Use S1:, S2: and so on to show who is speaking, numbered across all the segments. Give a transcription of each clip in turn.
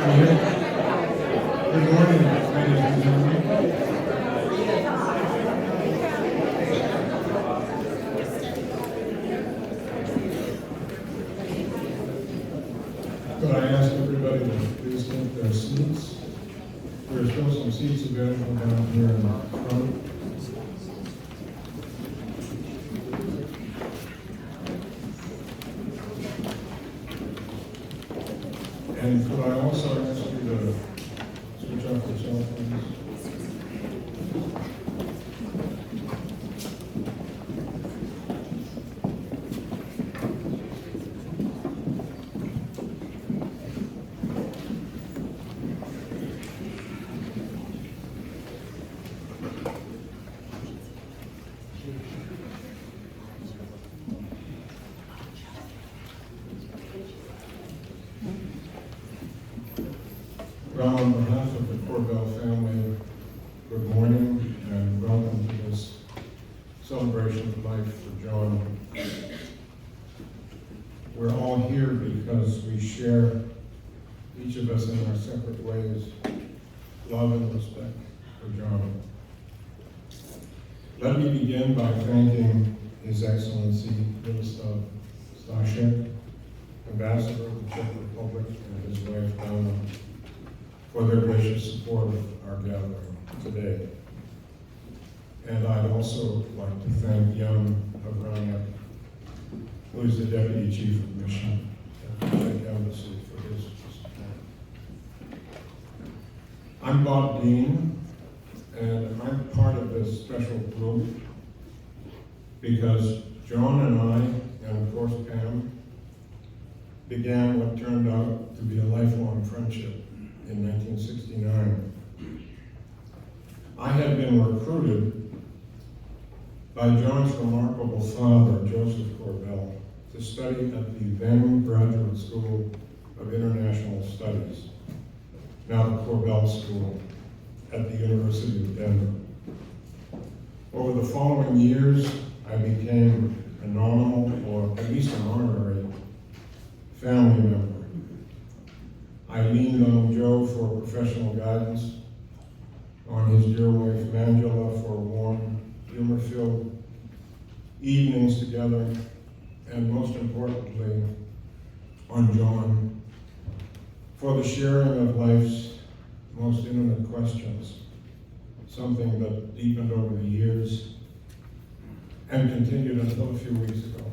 S1: Good morning, ladies and gentlemen. Could I ask everybody to please take their seats? There are still some seats available down here in the front. And could I also ask you to switch off your cell phones? Well, on behalf of the Korbel family, good morning and welcome to this celebration of life for John. We're all here because we share, each of us in our separate ways, love and respect for John. Let me begin by thanking His Excellency Miroslav Stashek, Ambassador of the Czech Republic, and his wife Dana, for their gracious support of our gathering today. And I'd also like to thank Jan Havranek, who is the Deputy Chief of Mission at the Czech Embassy, for his support. I'm Bob Dean, and I'm part of this special group because John and I, and of course Pam, began what turned out to be a lifelong friendship in 1969. I had been recruited by John's remarkable father, Josef Korbel, to study at the then Graduate School of International Studies, now the Korbel School at the University of Denver. Over the following years, I became a nominal, or at least an honorary, family member. I leaned on Joe for professional guidance, on his dear wife Mangela for warm, humor-filled evenings together, and most importantly, on John for the sharing of life's most intimate questions, something that deepened over the years and continued until a few weeks ago.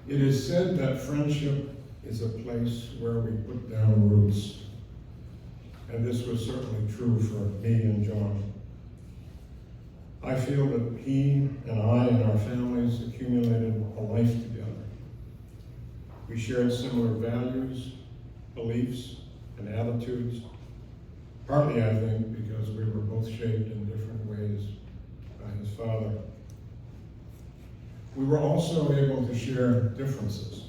S1: It is said that friendship is a place where we put down roots. And this was certainly true for me and John. I feel that he and I and our families accumulated a life together. We shared similar values, beliefs, and attitudes, partly, I think, because we were both shaped in different ways by his father. We were also able to share differences,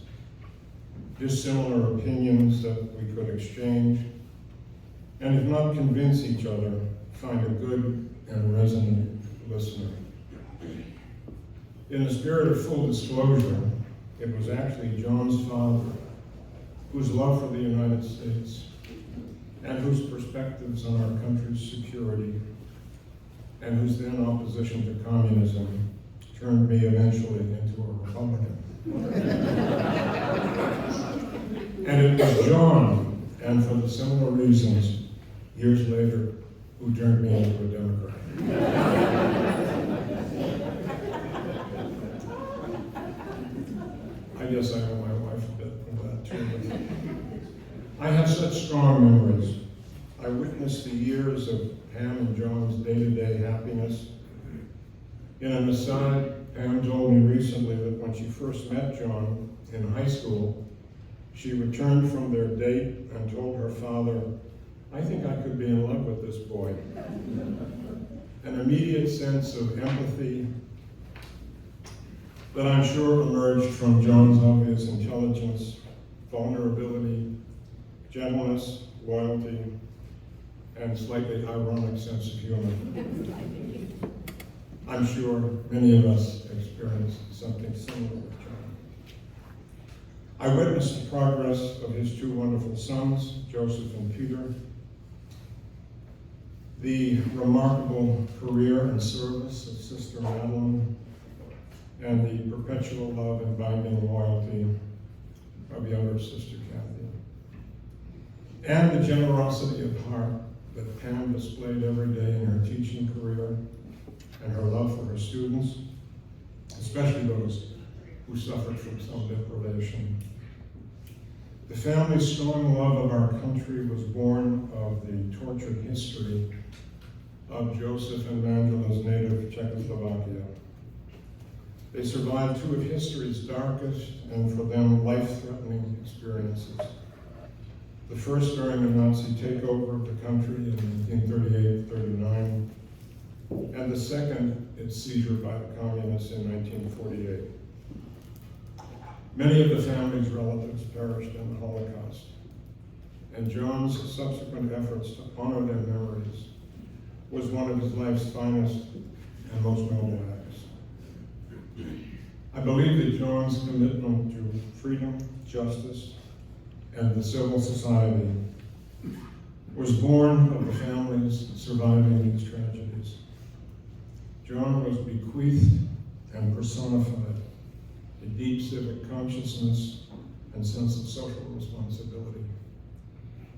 S1: dissimilar opinions that we could exchange, and if not convince each other, find a good and resonant listener. In the spirit of full disclosure, it was actually John's father, whose love for the United States and whose perspectives on our country's security and whose then opposition to communism turned me eventually into a Republican. And it was John, and for the similar reasons, years later, who turned me into a Democrat. I guess I owe my wife a bit for that too. I have such strong memories. I witnessed the years of Pam and John's day-to-day happiness. In an aside, Pam told me recently that when she first met John in high school, she returned from their date and told her father, "I think I could be in love with this boy." An immediate sense of empathy that I'm sure emerged from John's obvious intelligence, vulnerability, gentleness, loyalty, and slightly ironic sense of humor. I'm sure many of us experienced something similar with John. I witnessed the progress of his two wonderful sons, Joseph and Peter, the remarkable career and service of Sister Madeline, and the perpetual love and binding loyalty of younger Sister Kathy, and the generosity of heart that Pam displayed every day in her teaching career and her love for her students, especially those who suffered from some deprivation. The family's strong love of our country was born of the tortured history of Joseph and Angela's native Czechoslovakia. They survived two of history's darkest and, for them, life-threatening experiences. The first during the Nazi takeover of the country in 1938-39, and the second, its seizure by the communists in 1948. Many of the family's relatives perished in the Holocaust, and John's subsequent efforts to honor their memories was one of his life's finest and most noble acts. I believe that John's commitment to freedom, justice, and the civil society was born of the families surviving these tragedies. John was bequeathed and personified a deep civic consciousness and sense of social responsibility.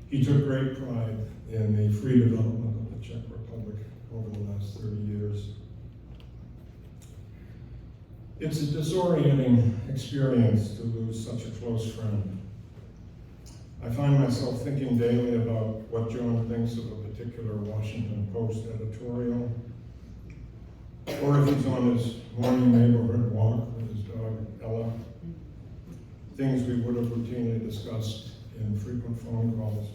S1: He took great pride in the free development of the Czech Republic over the last 30 years. It's a disorienting experience to lose such a close friend. I find myself thinking daily about what John thinks of a particular Washington Post editorial, or if he's on his morning neighborhood walk with his dog, Ella, things we would have routinely discussed in frequent phone calls.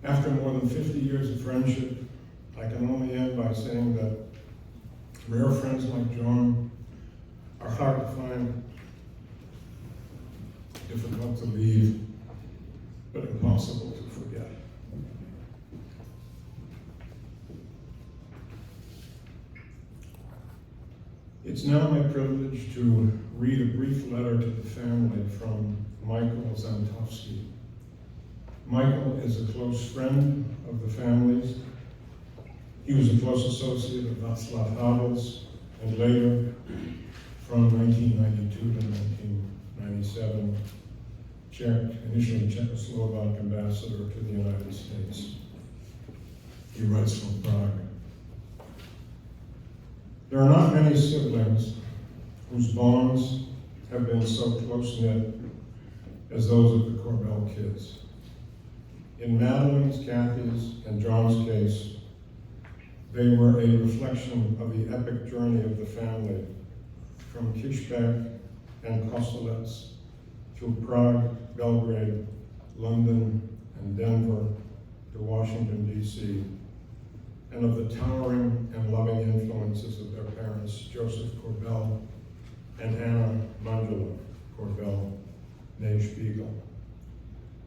S1: After more than 50 years of friendship, I can only end by saying that rare friends like John are hard to find, difficult to leave, but impossible to forget. It's now my privilege to read a brief letter to the family from Michael Zantovsky. Michael is a close friend of the family's. He was a close associate of Václav Havel's, and later, from 1992 to 1997, initially Czechoslovak ambassador to the United States. He writes from Prague. There are not many siblings whose bonds have been so close-knit as those of the Korbel kids. In Madeline's, Kathy's, and John's case, they were a reflection of the epic journey of the family from Kiszbek and Kostelec through Prague, Belgrade, London, and Denver to Washington, D.C., and of the towering and loving influences of their parents, Josef Korbel and Anna Mandela Korbel, née Spiegel.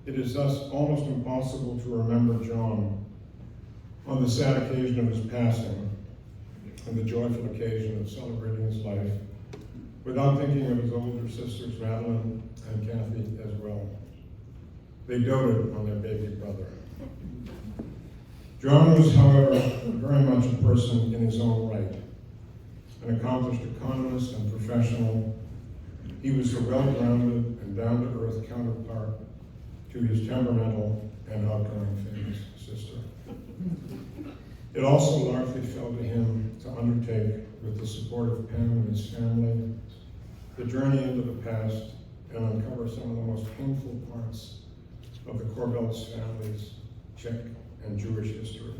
S1: It is thus almost impossible to remember John on the sad occasion of his passing and the joyful occasion of celebrating his life without thinking of his older sisters, Madeline and Kathy, as well. They doted on their baby brother. John was, however, very much a person in his own right. An accomplished economist and professional, he was a well-grounded and down-to-earth counterpart to his temperamental and outgoing famous sister. It also largely fell to him to undertake, with the support of Pam and his family, the journey into the past and uncover some of the most painful parts of the Korbel's family's Czech and Jewish history.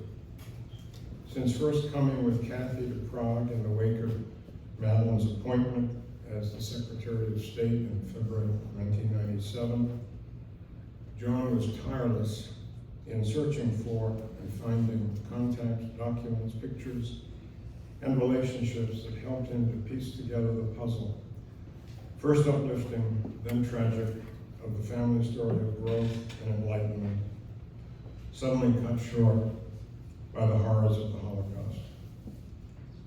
S1: Since first coming with Kathy to Prague in the wake of Madeline's appointment as the Secretary of State in February 1997, John was tireless in searching for and finding contacts, documents, pictures, and relationships that helped him to piece together the puzzle, first uplifting, then tragic, of the family story of growth and enlightenment, suddenly cut short by the horrors of the Holocaust,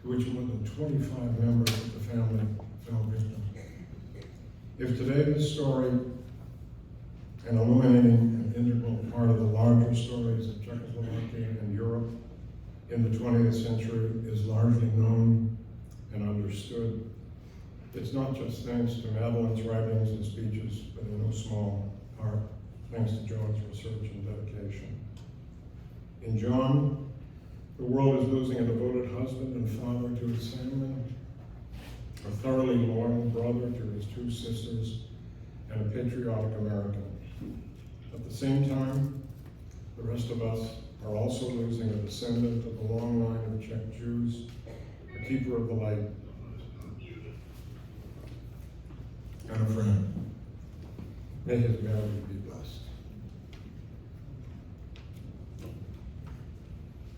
S1: to which more than 25 members of the family fell victim. If today this story, an illuminating and integral part of the larger stories of Czechoslovakia and Europe in the 20th century, is largely known and understood, it's not just thanks to Madeline's writings and speeches, but in no small part thanks to John's research and dedication. In John, the world is losing a devoted husband and father to his family, a thoroughly loyal brother to his two sisters, and a patriotic American. At the same time, the rest of us are also losing a descendant of the long line of Czech Jews, a keeper of the light, and a friend. May his memory be blessed.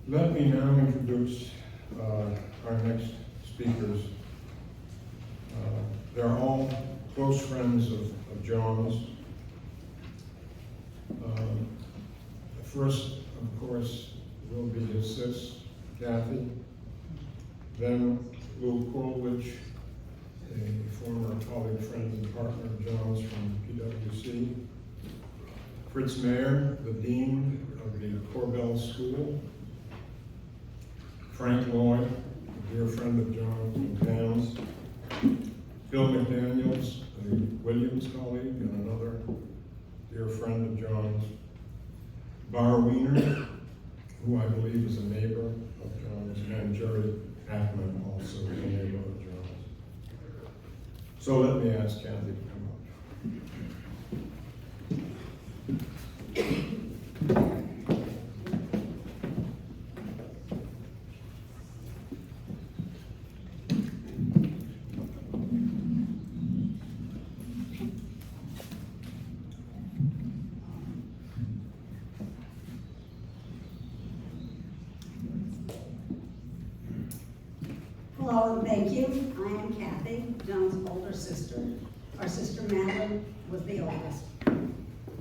S1: Let me now introduce our next speakers. They're all close friends of John's. First, of course, will be his sis, Kathy. Then Lew Krulwich, a former colleague, friend, and partner of John's from PwC. Fritz Mayer, the dean of the Korbel School. Frank Lloyd, a dear friend of John and Pam's. Bill McDaniels, a Williams colleague and another dear friend of John's. Barr Weiner, who I believe is a neighbor of John's, and Jerome Akman, also a neighbor of John's. So let me ask Kathy to come up.
S2: Hello, and thank you. I am Kathy, John's older sister. Our sister Madeline was the oldest.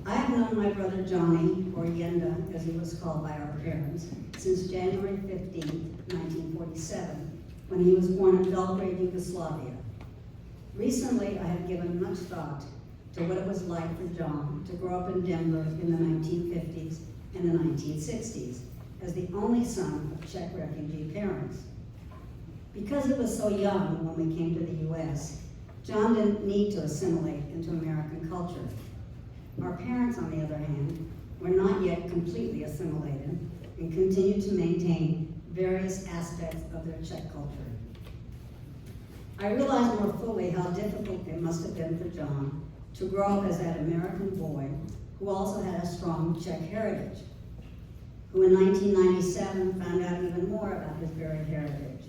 S2: I have known my brother Johnny, or Yenda, as he was called by our parents, since January 15, 1947, when he was born in Belgrade, Yugoslavia. Recently, I have given much thought to what it was like for John to grow up in Denver in the 1950s and the 1960s, as the only son of Czech refugee parents. Because he was so young when we came to the U.S., John didn't need to assimilate into American culture. Our parents, on the other hand, were not yet completely assimilated and continued to maintain various aspects of their Czech culture. I realized more fully how difficult it must have been for John to grow up as that American boy who also had a strong Czech heritage, who in 1997 found out even more about his very heritage,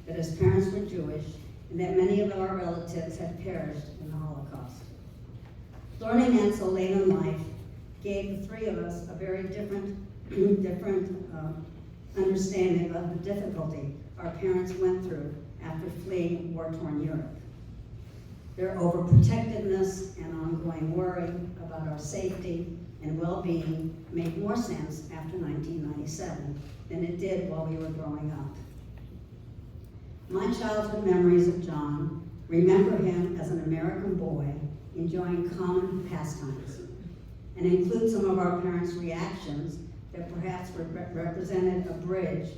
S2: that his parents were Jewish, and that many of our relatives had perished in the Holocaust. Learning that so late in life gave the three of us a very different understanding of the difficulty our parents went through after fleeing war-torn Europe. Their overprotectiveness and ongoing worry about our safety and well-being made more sense after 1997 than it did while we were growing up. My childhood memories of John remember him as an American boy enjoying common pastimes, and include some of our parents' reactions that perhaps represented a bridge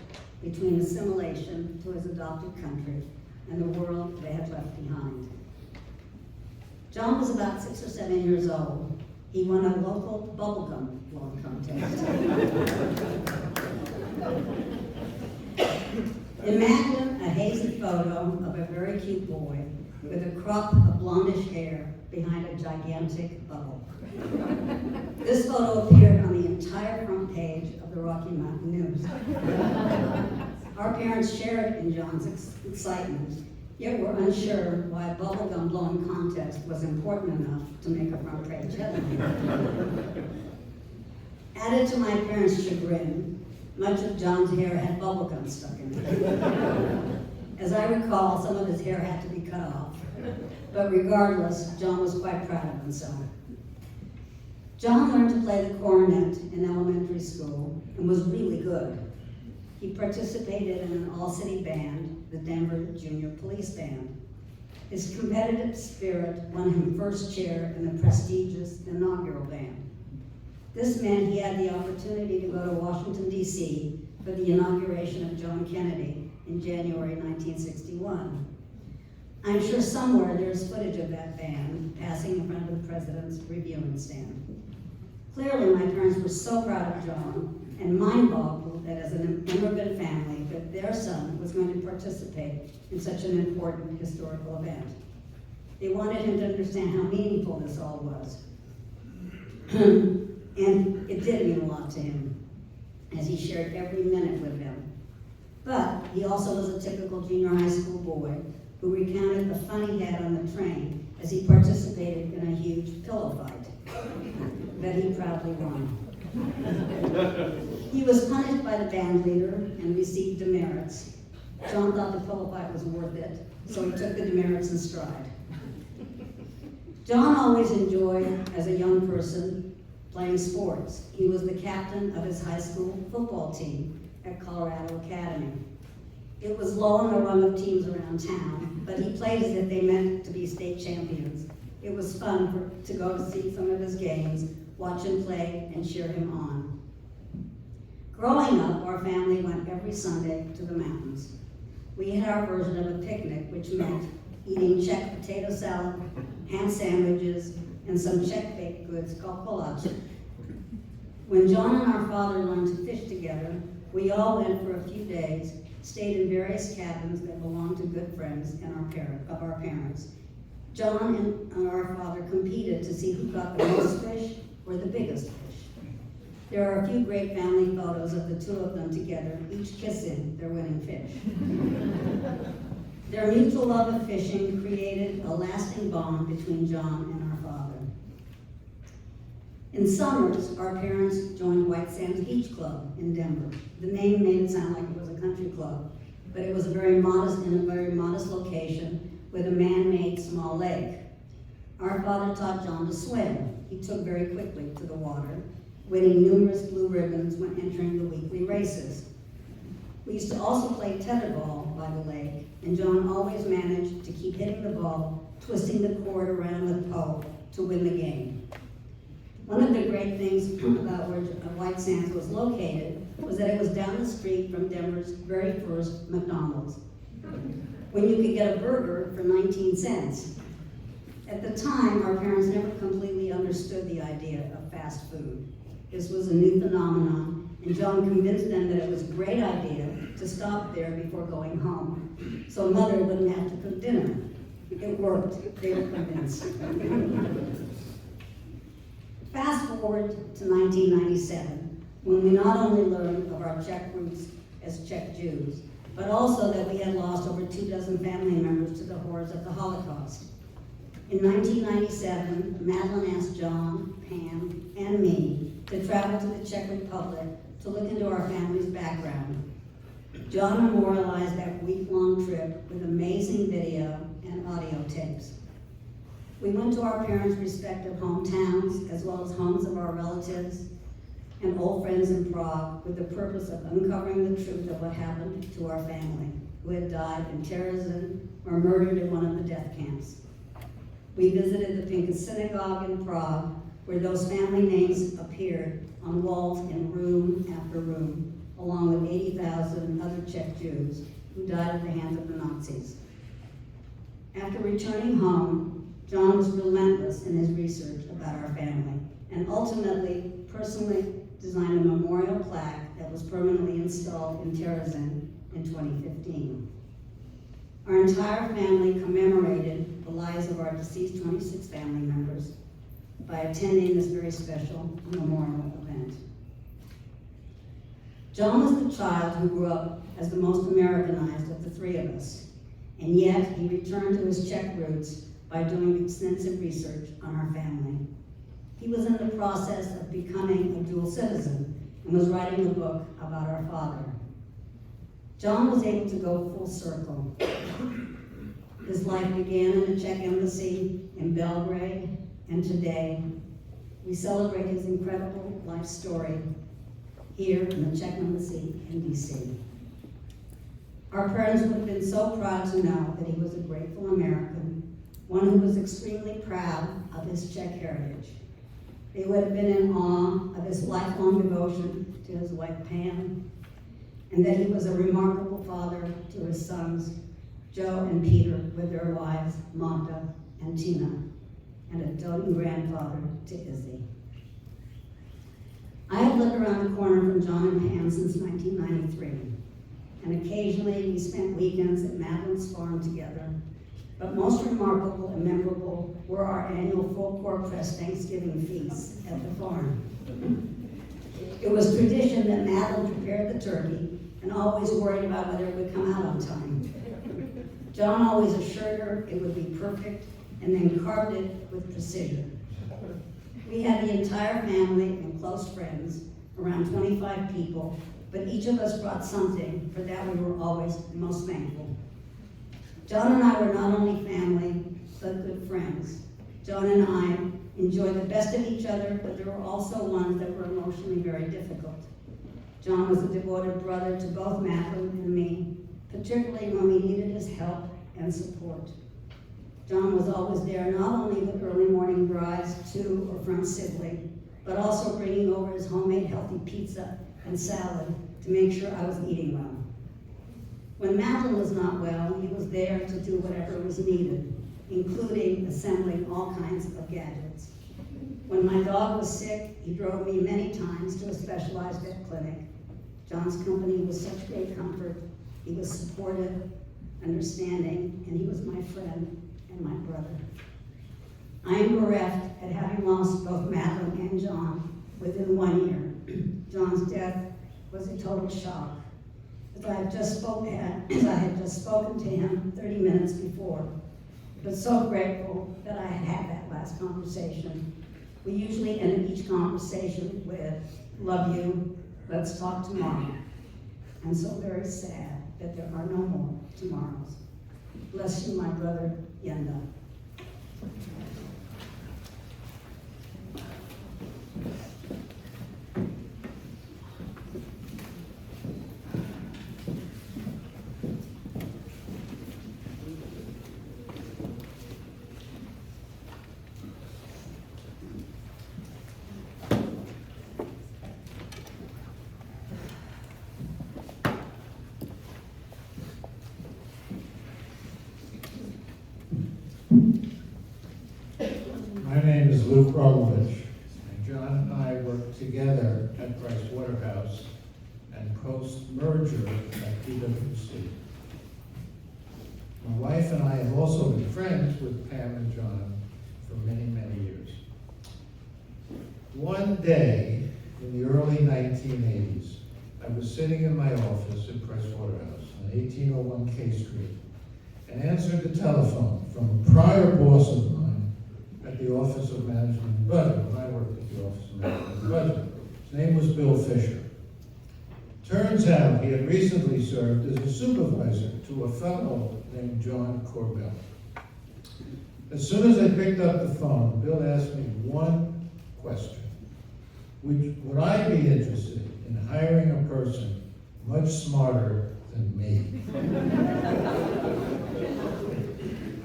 S2: between assimilation to his adopted country and the world they had left behind. John was about 6 or 7 years old. He won a local bubblegum blowing contest. Imagine a hazy photo of a very cute boy with a crop of blondish hair behind a gigantic bubble. This photo appeared on the entire front page of the Rocky Mountain News. Our parents shared in John's excitement, yet were unsure why a bubblegum blowing contest was important enough to make a front page headline. Added to my parents' chagrin, much of John's hair had bubblegum stuck in it. As I recall, some of his hair had to be cut off. But regardless, John was quite proud of himself. John learned to play the cornet in elementary school and was really good. He participated in an all-city band, the Denver Junior Police Band. His competitive spirit won him first chair in the prestigious inaugural band. This meant he had the opportunity to go to Washington, D.C. for the inauguration of John Kennedy in January 1961. I'm sure somewhere there's footage of that band passing in front of the president's reviewing stand. Clearly, my parents were so proud of John and mind-boggled that as an immigrant family, that their son was going to participate in such an important historical event. They wanted him to understand how meaningful this all was. And it did mean a lot to him, as he shared every minute with them. But he also was a typical junior high school boy who recounted the fun he had on the train as he participated in a huge pillow fight that he proudly won. He was punished by the band leader and received demerits. John thought the pillow fight was worth it, so he took the demerits in stride. John always enjoyed, as a young person, playing sports. He was the captain of his high school football team at Colorado Academy. It was low on the rung of teams around town, but he played as if they meant to be state champions. It was fun to go to see some of his games, watch him play, and cheer him on. Growing up, our family went every Sunday to the mountains. We had our version of a picnic, which meant eating Czech potato salad, ham sandwiches, and some Czech baked goods called kolache. When John and our father learned to fish together, we all went for a few days, stayed in various cabins that belonged to good friends and of our parents. John and our father competed to see who caught the most fish or the biggest fish. There are a few great family photos of the two of them together, each kissing their winning fish. Their mutual love of fishing created a lasting bond between John and our father. In summers, our parents joined White Sands Beach Club in Denver. The name made it sound like it was a country club, but it was in a very modest location with a man-made small lake. Our father taught John to swim. He took very quickly to the water, winning numerous blue ribbons when entering the weekly races. We used to also play tetherball by the lake, and John always managed to keep hitting the ball, twisting the cord around the pole to win the game. One of the great things about where White Sands was located was that it was down the street from Denver's very first McDaniels, when you could get a burger for 19 cents. At the time, our parents never completely understood the idea of fast food. This was a new phenomenon, and John convinced them that it was a great idea to stop there before going home, so Mother wouldn't have to cook dinner. It worked. They were convinced. Fast forward to 1997, when we not only learned of our Czech roots as Czech Jews, but also that we had lost over 24 family members to the horrors of the Holocaust. In 1997, Madeline asked John, Pam, and me to travel to the Czech Republic to look into our family's background. John memorialized that week-long trip with amazing video and audio tapes. We went to our parents' respective hometowns, as well as homes of our relatives and old friends in Prague, with the purpose of uncovering the truth of what happened to our family, who had died in Terezin or murdered in one of the death camps. We visited the Pinkas Synagogue in Prague, where those family names appeared on walls in room after room, along with 80,000 other Czech Jews who died at the hands of the Nazis. After returning home, John was relentless in his research about our family, and ultimately, personally designed a memorial plaque that was permanently installed in Terezin in 2015. Our entire family commemorated the lives of our deceased 26 family members by attending this very special memorial event. John was the child who grew up as the most Americanized of the three of us, and yet he returned to his Czech roots by doing extensive research on our family. He was in the process of becoming a dual citizen and was writing a book about our father. John was able to go full circle. His life began in the Czech embassy in Belgrade, and today we celebrate his incredible life story here in the Czech embassy in DC. Our parents would have been so proud to know that he was a grateful American one who was extremely proud of his Czech heritage. They would have been in awe of his lifelong devotion to his wife Pam, and that he was a remarkable father to his sons, Joe and Peter, with their wives, Magda and Tina, and a doting grandfather to Izzy. I have lived around the corner from John and Pam since 1993, and occasionally we spent weekends at Madeline's farm together. But most remarkable and memorable were our annual full court press Thanksgiving feasts at the farm. It was tradition that Madeline prepared the turkey and always worried about whether it would come out on time. John always assured her it would be perfect and then carved it with precision. We had the entire family and close friends, around 25 people, but each of us brought something. For that we were always most thankful. John and I were not only family, but good friends. John and I enjoyed the best of each other, but there were also ones that were emotionally very difficult. John was a devoted brother to both Madeline and me, particularly when we needed his help and support. John was always there, not only with early morning drives to or from Sibley, but also bringing over his homemade healthy pizza and salad to make sure I was eating well. When Madeline was not well, he was there to do whatever was needed, including assembling all kinds of gadgets. When my dog was sick, he drove me many times to a specialized vet clinic. John's company was such great comfort. He was supportive, understanding, and he was my friend and my brother. I am bereft at having lost both Madeline and John within 1 year. John's death was a total shock. As I had just spoken to him 30 minutes before, but so grateful that I had had that last conversation. We usually ended each conversation with, "Love you, let's talk tomorrow." I'm so very sad that there are no more tomorrows. Bless you, my brother, Yenda.
S3: My name is Lew Krulwich, and John and I worked together at Price Waterhouse and post-merger at PwC. My wife and I have also been friends with Pam and John for many, many years. One day in the early 1980s, I was sitting in my office at Price Waterhouse on 1801 K Street and answered the telephone from a prior boss of mine at the Office of Management and Budget, when I worked at the Office of Management and Budget. His name was Bill Fisher. Turns out he had recently served as a supervisor to a fellow named Josef Korbel. As soon as I picked up the phone, Bill asked me one question. Would I be interested in hiring a person much smarter than me?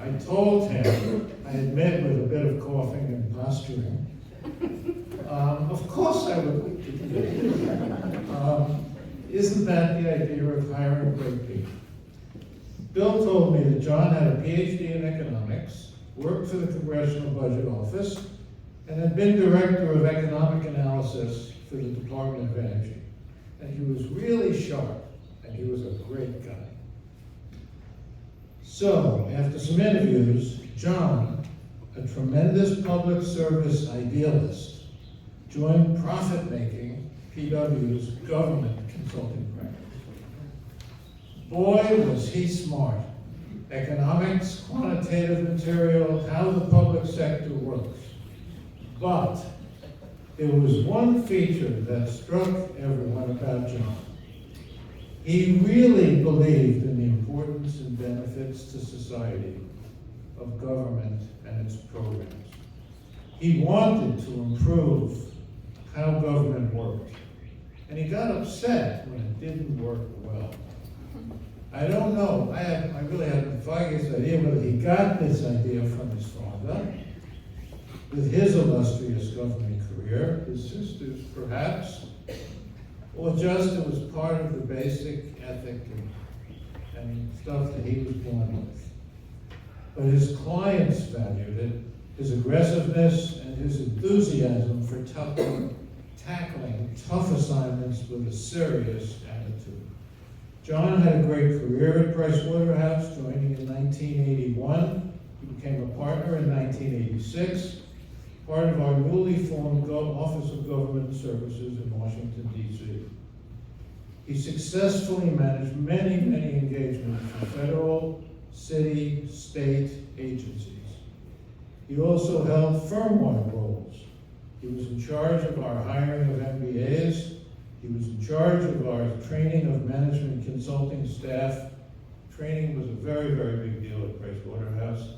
S3: I told him, I admit with a bit of coughing and posturing, of course I would like to do that. Isn't that the idea of hiring great people? Bill told me that John had a PhD in economics, worked for the Congressional Budget Office, and had been director of economic analysis for the Department of Energy. And he was really sharp, and he was a great guy. So, after some interviews, John, a tremendous public service idealist, joined profit-making PW's government consulting practice. Boy, was he smart. Economics, quantitative material, how the public sector works. But there was one feature that struck everyone about John. He really believed in the importance and benefits to society of government and its programs. He wanted to improve how government worked, and he got upset when it didn't work well. I don't know, I really have the foggiest idea whether he got this idea from his father, with his illustrious government career, his sisters perhaps, or just it was part of the basic ethic and stuff that he was born with. But his clients valued it, his aggressiveness and his enthusiasm for tackling tough assignments with a serious attitude. John had a great career at Price Waterhouse, joining in 1981. He became a partner in 1986, part of our newly formed Office of Government Services in Washington, D.C. He successfully managed many engagements for federal, city, state agencies. He also held firm-wide roles. He was in charge of our hiring of MBAs. He was in charge of our training of management consulting staff. Training was a very big deal at Price Waterhouse.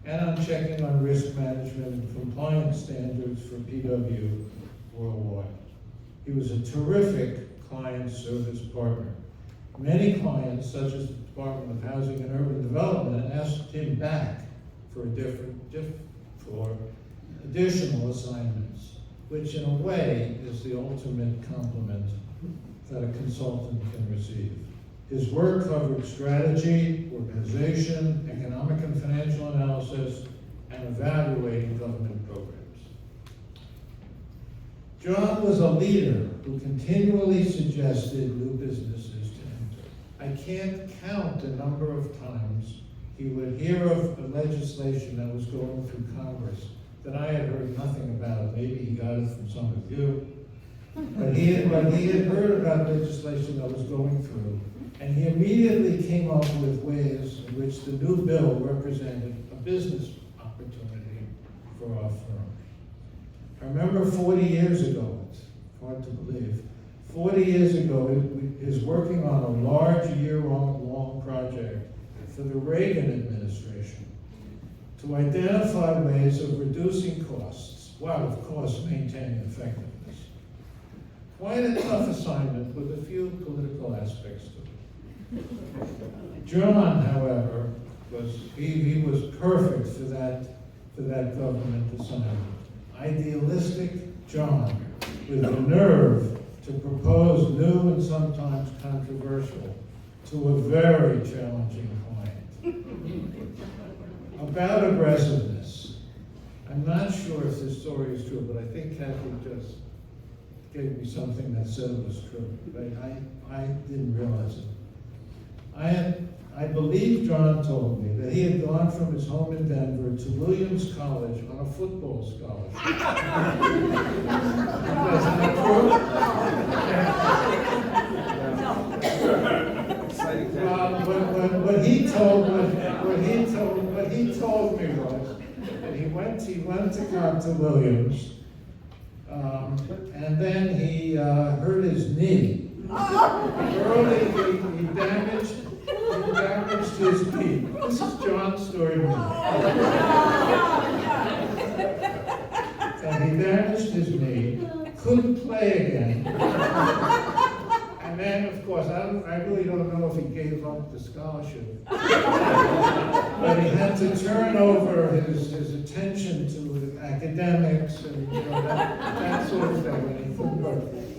S3: And on checking on risk management and compliance standards for PW worldwide. He was a terrific client service partner. Many clients, such as the Department of Housing and Urban Development, asked him back for additional assignments, which in a way is the ultimate compliment that a consultant can receive. His work covered strategy, organization, economic and financial analysis, and evaluating government programs. John was a leader who continually suggested new businesses to enter. I can't count the number of times he would hear of the legislation that was going through Congress that I had heard nothing about. Maybe he got it from some of you. But he had heard about legislation that was going through, and he immediately came up with ways in which the new bill represented a business opportunity for our firm. I remember 40 years ago, it's hard to believe, 40 years ago, he was working on a large year-long project for the Reagan administration to identify ways of reducing costs, while of course maintaining effectiveness. Quite a tough assignment with a few political aspects to it. John, however, he was perfect for that government assignment. Idealistic John, with the nerve to propose new and sometimes controversial to a very challenging client. About aggressiveness, I'm not sure if this story is true, but I think Kathy just gave me something that said it was true. I didn't realize it. I believe John told me that he had gone from his home in Denver to Williams College on a football scholarship. That's not true? What he told me was that he went to Williams, and then he hurt his knee. Early, he damaged his knee. This is John's story to me. And he damaged his knee, couldn't play again. And then, of course, I really don't know if he gave up the scholarship. But he had to turn over his attention to academics and that sort of thing. And he couldn't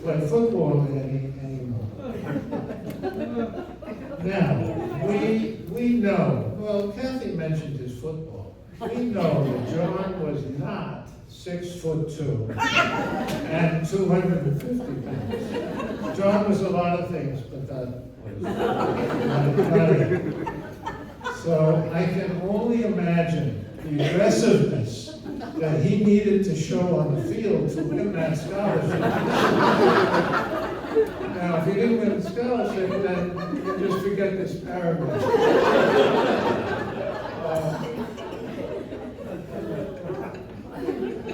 S3: play football anymore. Now, we know, well, Kathy mentioned his football. We know that John was not 6'2" and 250 pounds. John was a lot of things, but that was not it. So I can only imagine the aggressiveness that he needed to show on the field to win that scholarship. Now, if he didn't win the scholarship, then you just forget this paragraph.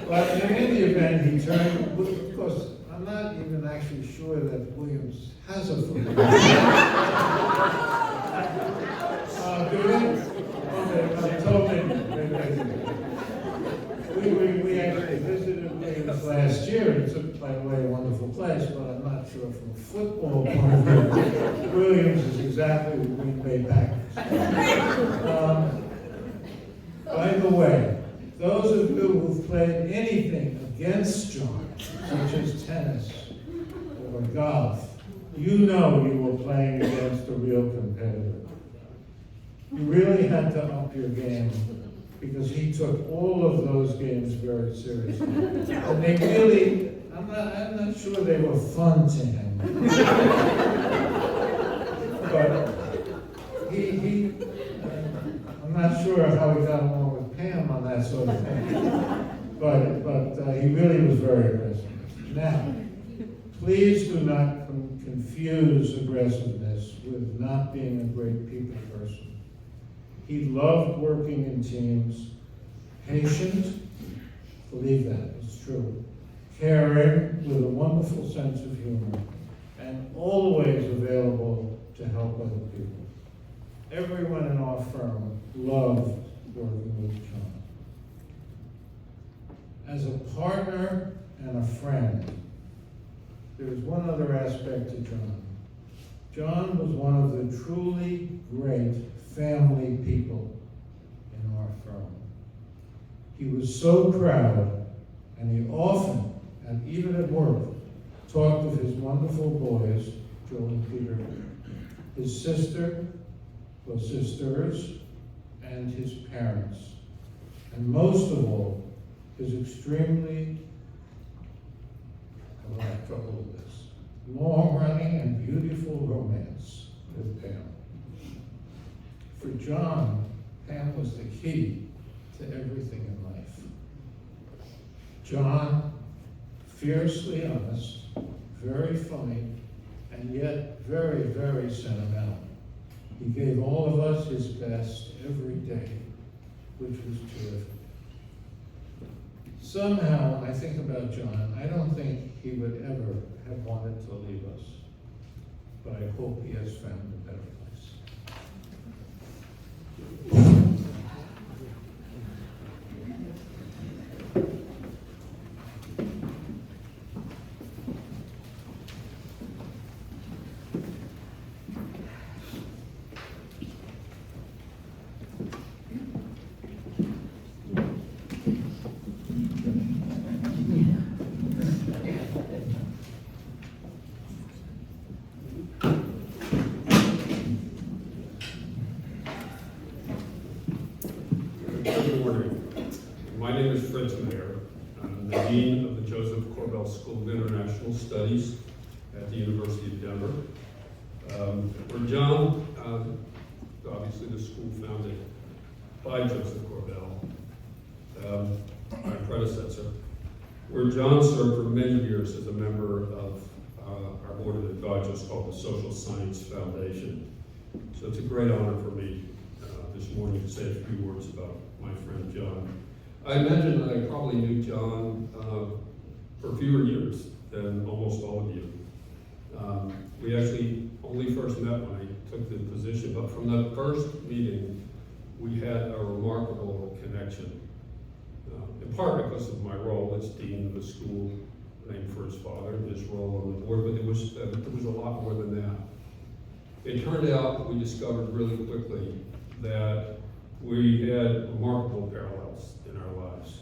S3: But in any event, he turned, of course, I'm not even actually sure that Williams has a football. Do they? Okay, they told me. We actually visited Williams last year, and it's, by the way, a wonderful place, but I'm not sure from a football point of view, Williams is exactly the Green Bay Packers. By the way, those of you who've played anything against John, such as tennis or golf, you know you were playing against a real competitor. You really had to up your game because he took all of those games very seriously. And they really, I'm not sure they were fun to him. But I'm not sure how he got along with Pam on that sort of thing. But he really was very aggressive. Now, please do not confuse aggressiveness with not being a great people person. He loved working in teams, patient, believe that, it's true, caring, with a wonderful sense of humor, and always available to help other people. Everyone in our firm loved working with John. As a partner and a friend, there is one other aspect to John. John was one of the truly great family people in our firm. He was so proud, and he often, and even at work, talked of his wonderful boys, Joe and Peter, his sister, or sisters, and his parents, and most of all, his extremely, I will have trouble with this, long-running and beautiful romance with Pam. For John, Pam was the key to everything in life. John, fiercely honest, very funny, and yet very, very sentimental. He gave all of us his best every day, which was terrific. Somehow, when I think about John, I don't think he would ever have wanted to leave us, but I hope he has found a better place.
S4: Good morning. My name is Fritz Mayer. I'm the Dean of the Josef Korbel School of International Studies at the University of Denver. For John, obviously the school founded by Josef Korbel, my predecessor, where John served for many years as a member of our board of advisors called the Social Science Foundation. So it's a great honor for me this morning to say a few words about my friend John. I imagine that I probably knew John for fewer years than almost all of you. We actually only first met when I took the position, but from that first meeting, we had a remarkable connection. In part because of my role as dean of the school, named for his father, and his role on the board, but it was a lot more than that. It turned out, we discovered really quickly, that we had remarkable parallels in our lives.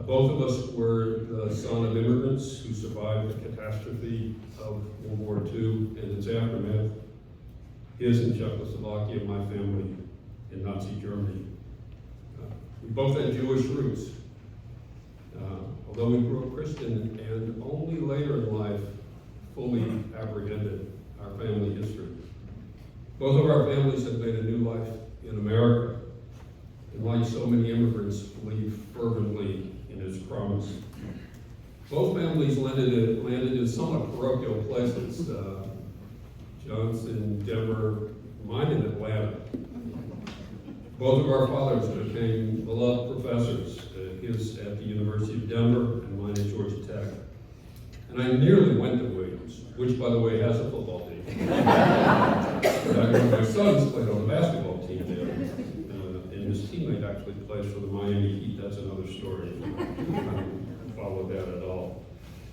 S4: Both of us were the son of immigrants who survived the catastrophe of World War II and its aftermath. His in Czechoslovakia, my family in Nazi Germany. We both had Jewish roots. Although we grew up Christian and only later in life fully apprehended our family history. Both of our families have made a new life in America, and like so many immigrants, believe fervently in its promise. Both families landed in somewhat parochial places. John's in Denver, mine in Atlanta. Both of our fathers became beloved professors, his at the University of Denver and mine at Georgia Tech. And I nearly went to Williams, which by the way has a football team. My sons played on the basketball team there in and his teammate actually plays for the Miami Heat. That's another story. I don't follow that at all.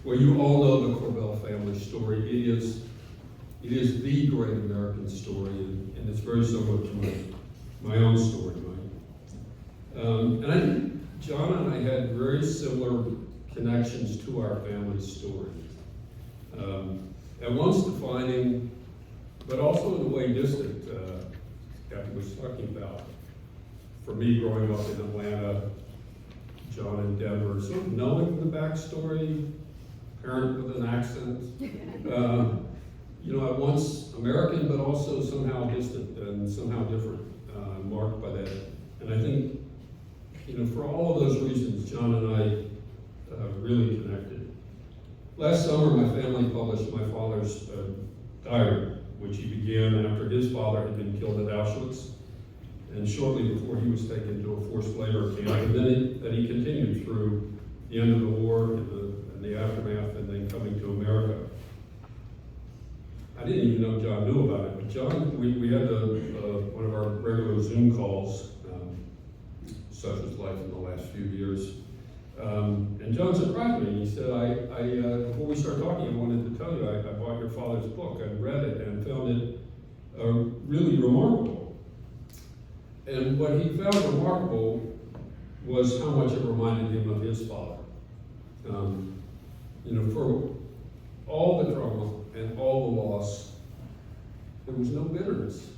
S4: Well, you all know the Korbel family story. It is the great American story, and it's very similar to my own story, Mike. And I think John and I had very similar connections to our family story. At once defining, but also in a way distant. Kathy was talking about, for me growing up in Atlanta, John in Denver, sort of knowing the backstory, parent with an accent, at once American, but also somehow distant and somehow different, marked by that. And I think, for all of those reasons, John and I really connected. Last summer, my family published my father's diary, which he began after his father had been killed at Auschwitz, and shortly before he was taken to a forced labor camp, and then that he continued through the end of the war and the aftermath, and then coming to America. I didn't even know John knew about it, but John, we had one of our regular Zoom calls, such as life in the last few years. And John surprised me. He said, before we start talking, I wanted to tell you, I bought your father's book. I read it and found it really remarkable. And what he found remarkable was how much it reminded him of his father. For all the trauma and all the loss, there was no bitterness,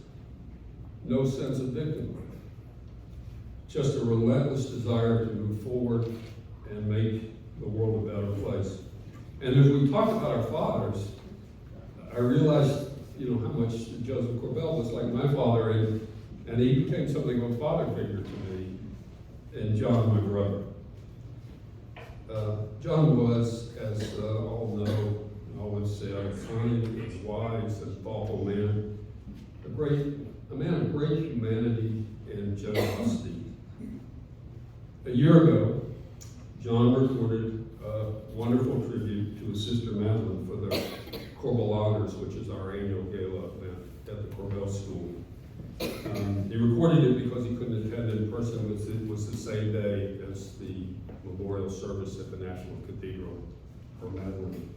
S4: no sense of victimhood, just a relentless desire to move forward and make the world a better place. And as we talked about our fathers, I realized, how much Josef Korbel was like my father, and he became something of a father figure to me, and John, my brother. John was, as all know, I always say, a kind, wise, and thoughtful man, a man of great humanity and generosity. A year ago, John recorded a wonderful tribute to his sister Madeline for the Korbel Honors, which is our annual gala event at the Korbel School. He recorded it because he couldn't attend in person. It was the same day as the memorial service at the National Cathedral for Madeline.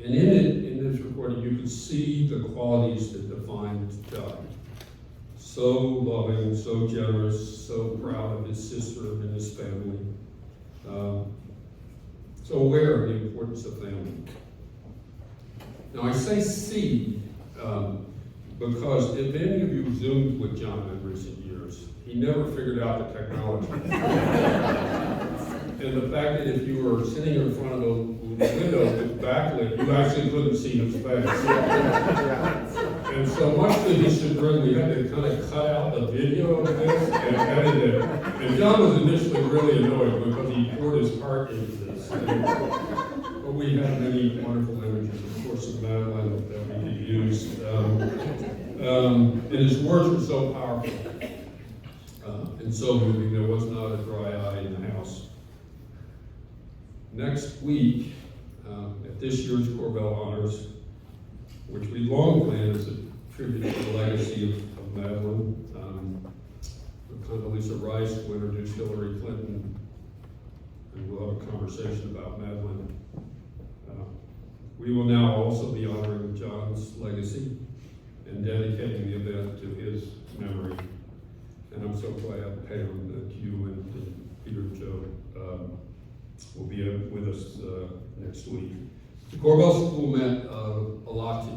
S4: And in this recording, you can see the qualities that defined John. So loving, so generous, so proud of his sister and his family. So aware of the importance of family. Now I say see because if any of you Zoomed with John in recent years, he never figured out the technology. And the fact that if you were sitting in front of the window with backlit, you actually couldn't see his face. And so much to his chagrin, we had to kind of cut out the video of this and edit it. And John was initially really annoyed because he poured his heart into this. But we had many wonderful images, of course, of Madeline that we could use. And his words were so powerful and so moving, there was not a dry eye in the house. Next week, at this year's Korbel Honors, which we long planned as a tribute to the legacy of Madeline, Condoleezza Rice will introduce Hillary Clinton, and we'll have a conversation about Madeline. We will now also be honoring John's legacy and dedicating the event to his memory. And I'm so glad, Pam, that you and Peter and Joe will be with us next week. The Korbel School meant a lot to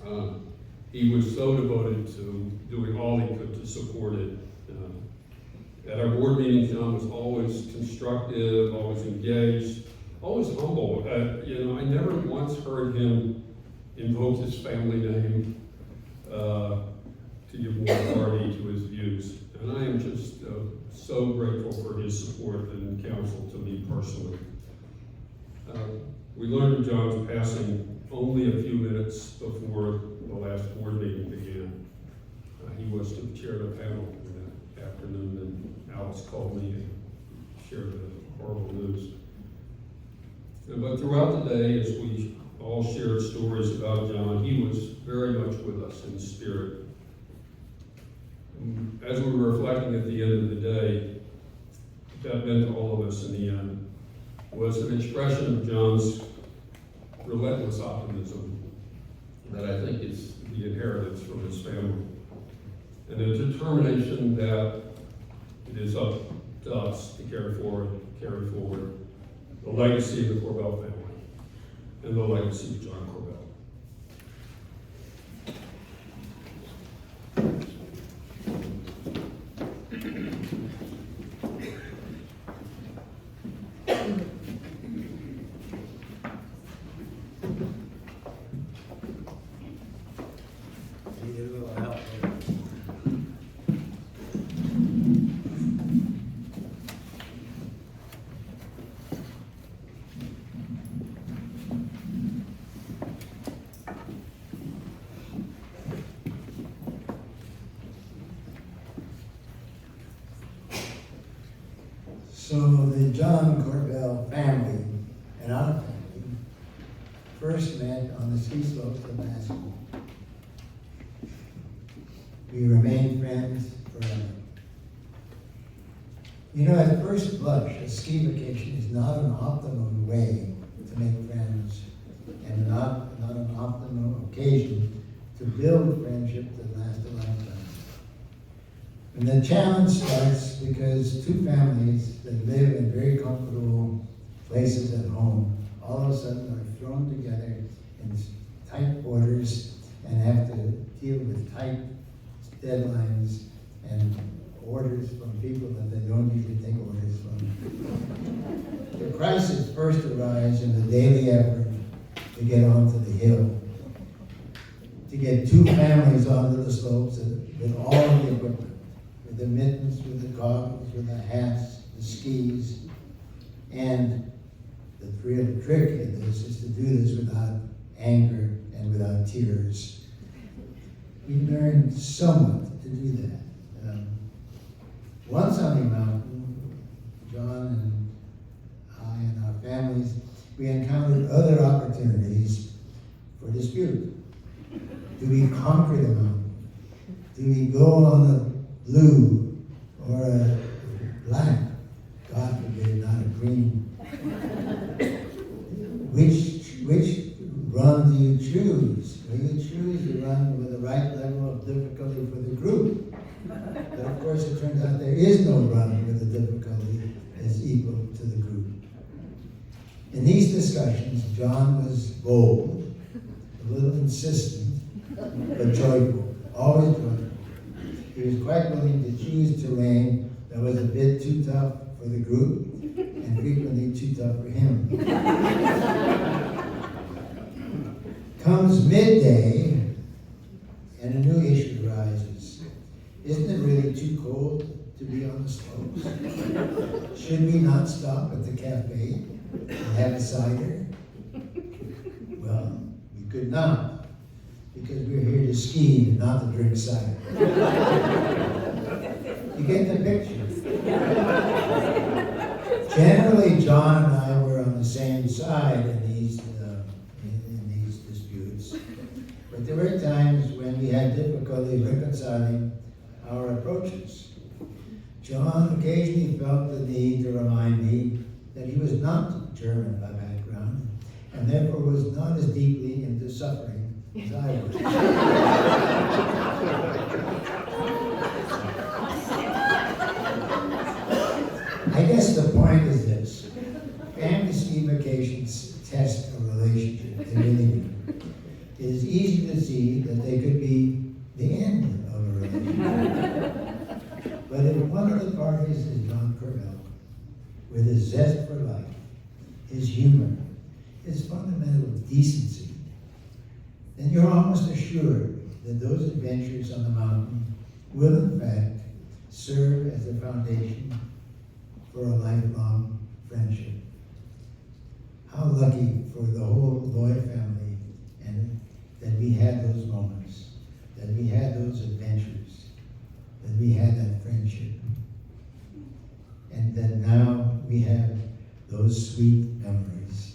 S4: John. He was so devoted to doing all he could to support it. At our board meetings, John was always constructive, always engaged, always humble. I never once heard him invoke his family name to give more authority to his views. And I am just so grateful for his support and counsel to me personally. We learned of John's passing only a few minutes before the last board meeting began. He was to chair the panel that afternoon, and Alice called me and shared the horrible news. But throughout the day, as we all shared stories about John, he was very much with us in spirit. as we were reflecting at the end of the day, that meant to all of us in the end was an expression of John's relentless optimism that I think is the inheritance from his family, and a determination that it is up to us to carry forward the legacy of the Korbel family and the legacy of John Korbel.
S5: Need a little help there. So the John Korbel family and our family first met on the ski slopes of Mascot. We remained friends forever. You know, at first blush, a ski vacation is not an optimum way to make friends and not an optimum occasion to build friendship that lasts a lifetime. And the challenge starts because two families that live in very comfortable places at home all of a sudden are thrown together in tight quarters and have to deal with tight deadlines and orders from people that they don't usually take orders from. The crisis first arises in the daily effort to get onto the hill, to get two families onto the slopes with all of the equipment, with the mittens, with the goggles, with the hats, the skis, and the real trick in this is to do this without anger and without tears. We learned somewhat to do that. Once on the mountain, John and I and our families, we encountered other opportunities for dispute. Do we conquer the mountain? Do we go on a blue or a black? God forbid, not a green. Which run do you choose? Will you choose to run with the right level of difficulty for the group? But of course, it turns out there is no run with the difficulty that's equal to the group. In these discussions, John was bold, a little insistent, but joyful, always joyful. He was quite willing to choose terrain that was a bit too tough for the group and frequently too tough for him. Comes midday, and a new issue arises. Isn't it really too cold to be on the slopes? Should we not stop at the cafe and have a cider? Well, we could not, because we're here to ski and not to drink cider. You get the picture. Generally, John and I were on the same side in these disputes, but there were times when we had difficulty reconciling our approaches. John occasionally felt the need to remind me that he was not German by background, and therefore was not as deeply into suffering as I was. I guess the point is this: family ski vacations test a relationship. They really do. It is easy to see that they could be the end of a relationship. But if one of the parties is John Korbel, with his zest for life, his humor, his fundamental decency, then you're almost assured that those adventures on the mountain will in fact serve as a foundation for a lifelong friendship. How lucky for the whole Lloyd family and that we had those moments, that we had those adventures, that we had that friendship, and that now we have those sweet memories.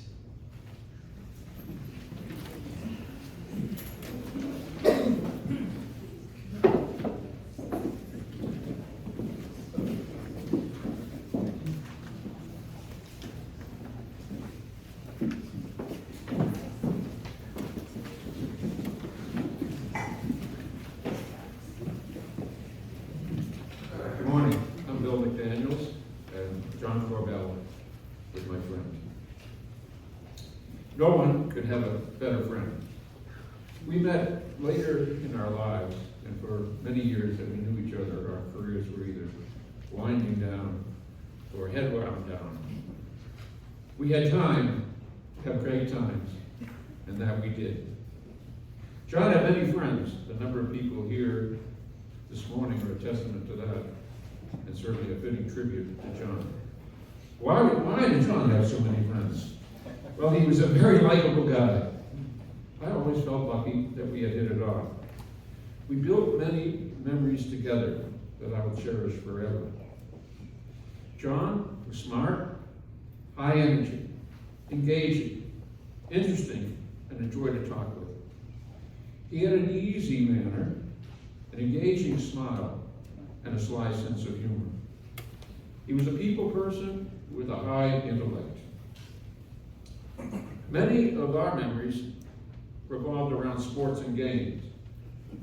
S6: McDaniels, and John Korbel is my friend. No one could have a better friend. We met later in our lives, and for many years that we knew each other, our careers were either winding down or head wound down. We had time to have great times, and that we did. John had many friends. The number of people here this morning are a testament to that, and certainly a fitting tribute to John. Why did John have so many friends? Well, he was a very likable guy. I always felt lucky that we had hit it off. We built many memories together that I will cherish forever. John was smart, high energy, engaging, interesting, and a joy to talk with. He had an easy manner, an engaging smile, and a sly sense of humor. He was a people person with a high intellect. Many of our memories revolved around sports and games.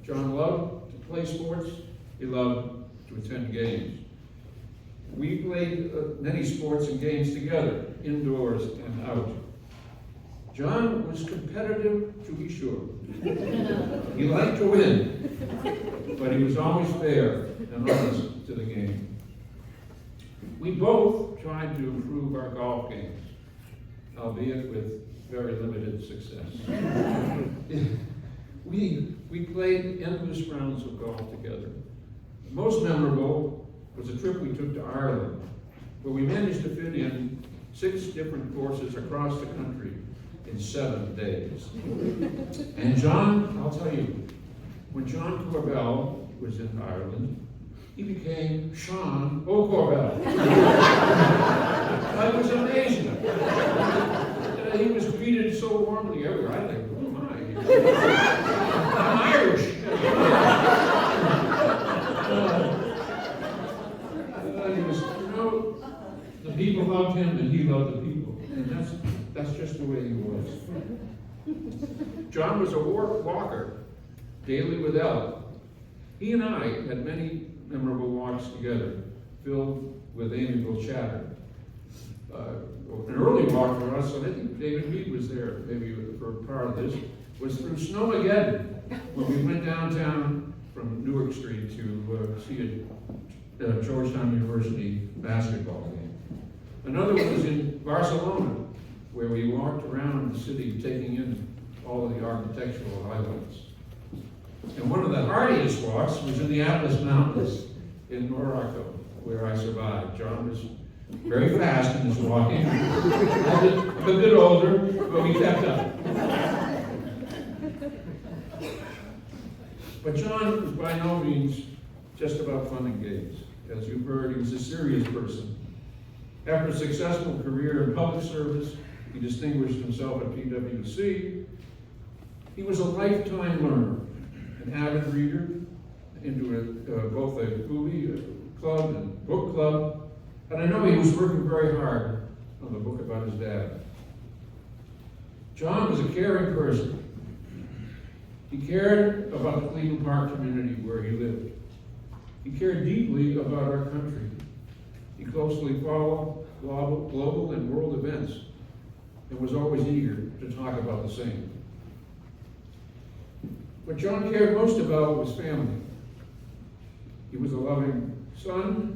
S6: John loved to play sports. He loved to attend games. We played many sports and games together, indoors and out. John was competitive, to be sure. He liked to win, but he was always fair and honest to the game. We both tried to improve our golf games, albeit with very limited success. We played endless rounds of golf together. Most memorable was a trip we took to Ireland, where we managed to fit in 6 different courses across the country in 7 days. And John, I'll tell you, when John Korbel was in Ireland, he became Sean O'Korbel. That was amazing. He was greeted so warmly everywhere. I think, who am I? I'm Irish. He was, the people loved him and he loved the people. And that's just the way he was. John was a walker, daily with Ella. He and I had many memorable walks together, filled with amiable chatter. An early walk for us, and I think David Reed was there maybe for part of this, was through Snowmageddon, when we went downtown from Newark Street to see a Georgetown University basketball game. Another one was in Barcelona, where we walked around the city taking in all of the architectural highlights. And one of the hardiest walks was in the Atlas Mountains in Morocco, where I survived. John was very fast in his walking. I'm a bit older, but we kept up. But John was by no means just about fun and games. As you've heard, he was a serious person. After a successful career in public service, he distinguished himself at PwC. He was a lifetime learner, an avid reader, into both a movie club and book club. And I know he was working very hard on the book about his dad. John was a caring person. He cared about the Cleveland Park community where he lived. He cared deeply about our country. He closely followed global and world events and was always eager to talk about the same. What John cared most about was family. He was a loving son,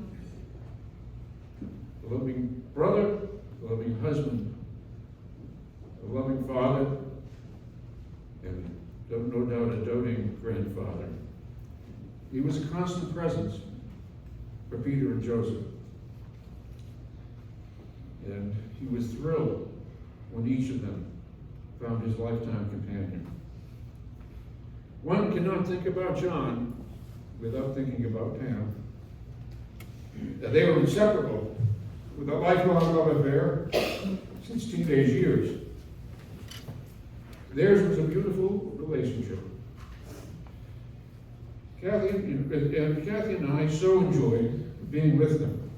S6: a loving brother, a loving husband, a loving father, and no doubt a doting grandfather. He was a constant presence for Peter and Joseph. And he was thrilled when each of them found his lifetime companion. One cannot think about John without thinking about Pam. They were inseparable, with a lifelong love affair since teenage years. Theirs was a beautiful relationship. Kathy and I so enjoyed being with them.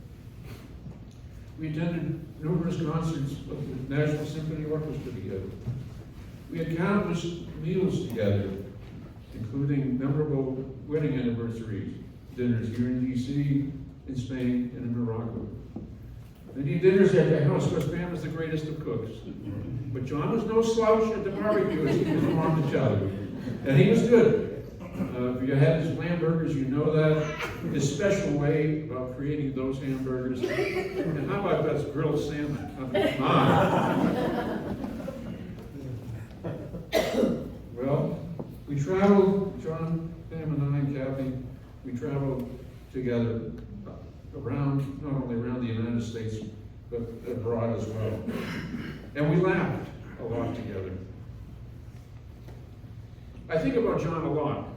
S6: We attended numerous concerts of the National Symphony Orchestra together. We had countless meals together, including memorable wedding anniversaries, dinners here in D.C., in Spain and in Morocco. They eat dinners at the house because Pam was the greatest of cooks. But John was no slouch at the barbecue, as he was wrong to tell you. And he was good. If you had his lamb burgers, you know that. His special way about creating those hamburgers. And how about that grilled salmon? Well, we traveled, John, Pam and I, and Kathy, we traveled together around, not only around the United States, but abroad as well. And we laughed a lot together. I think about John a lot.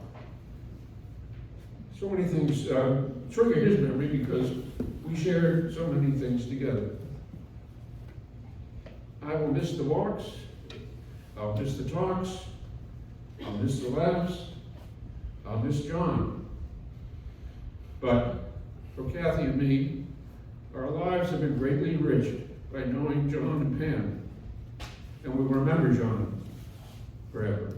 S6: So many things trigger his memory because we shared so many things together. I will miss the walks, I'll miss the talks, I'll miss the laughs, I'll miss John. But for Kathy and me, our lives have been greatly enriched by knowing John and Pam, and we will remember John forever.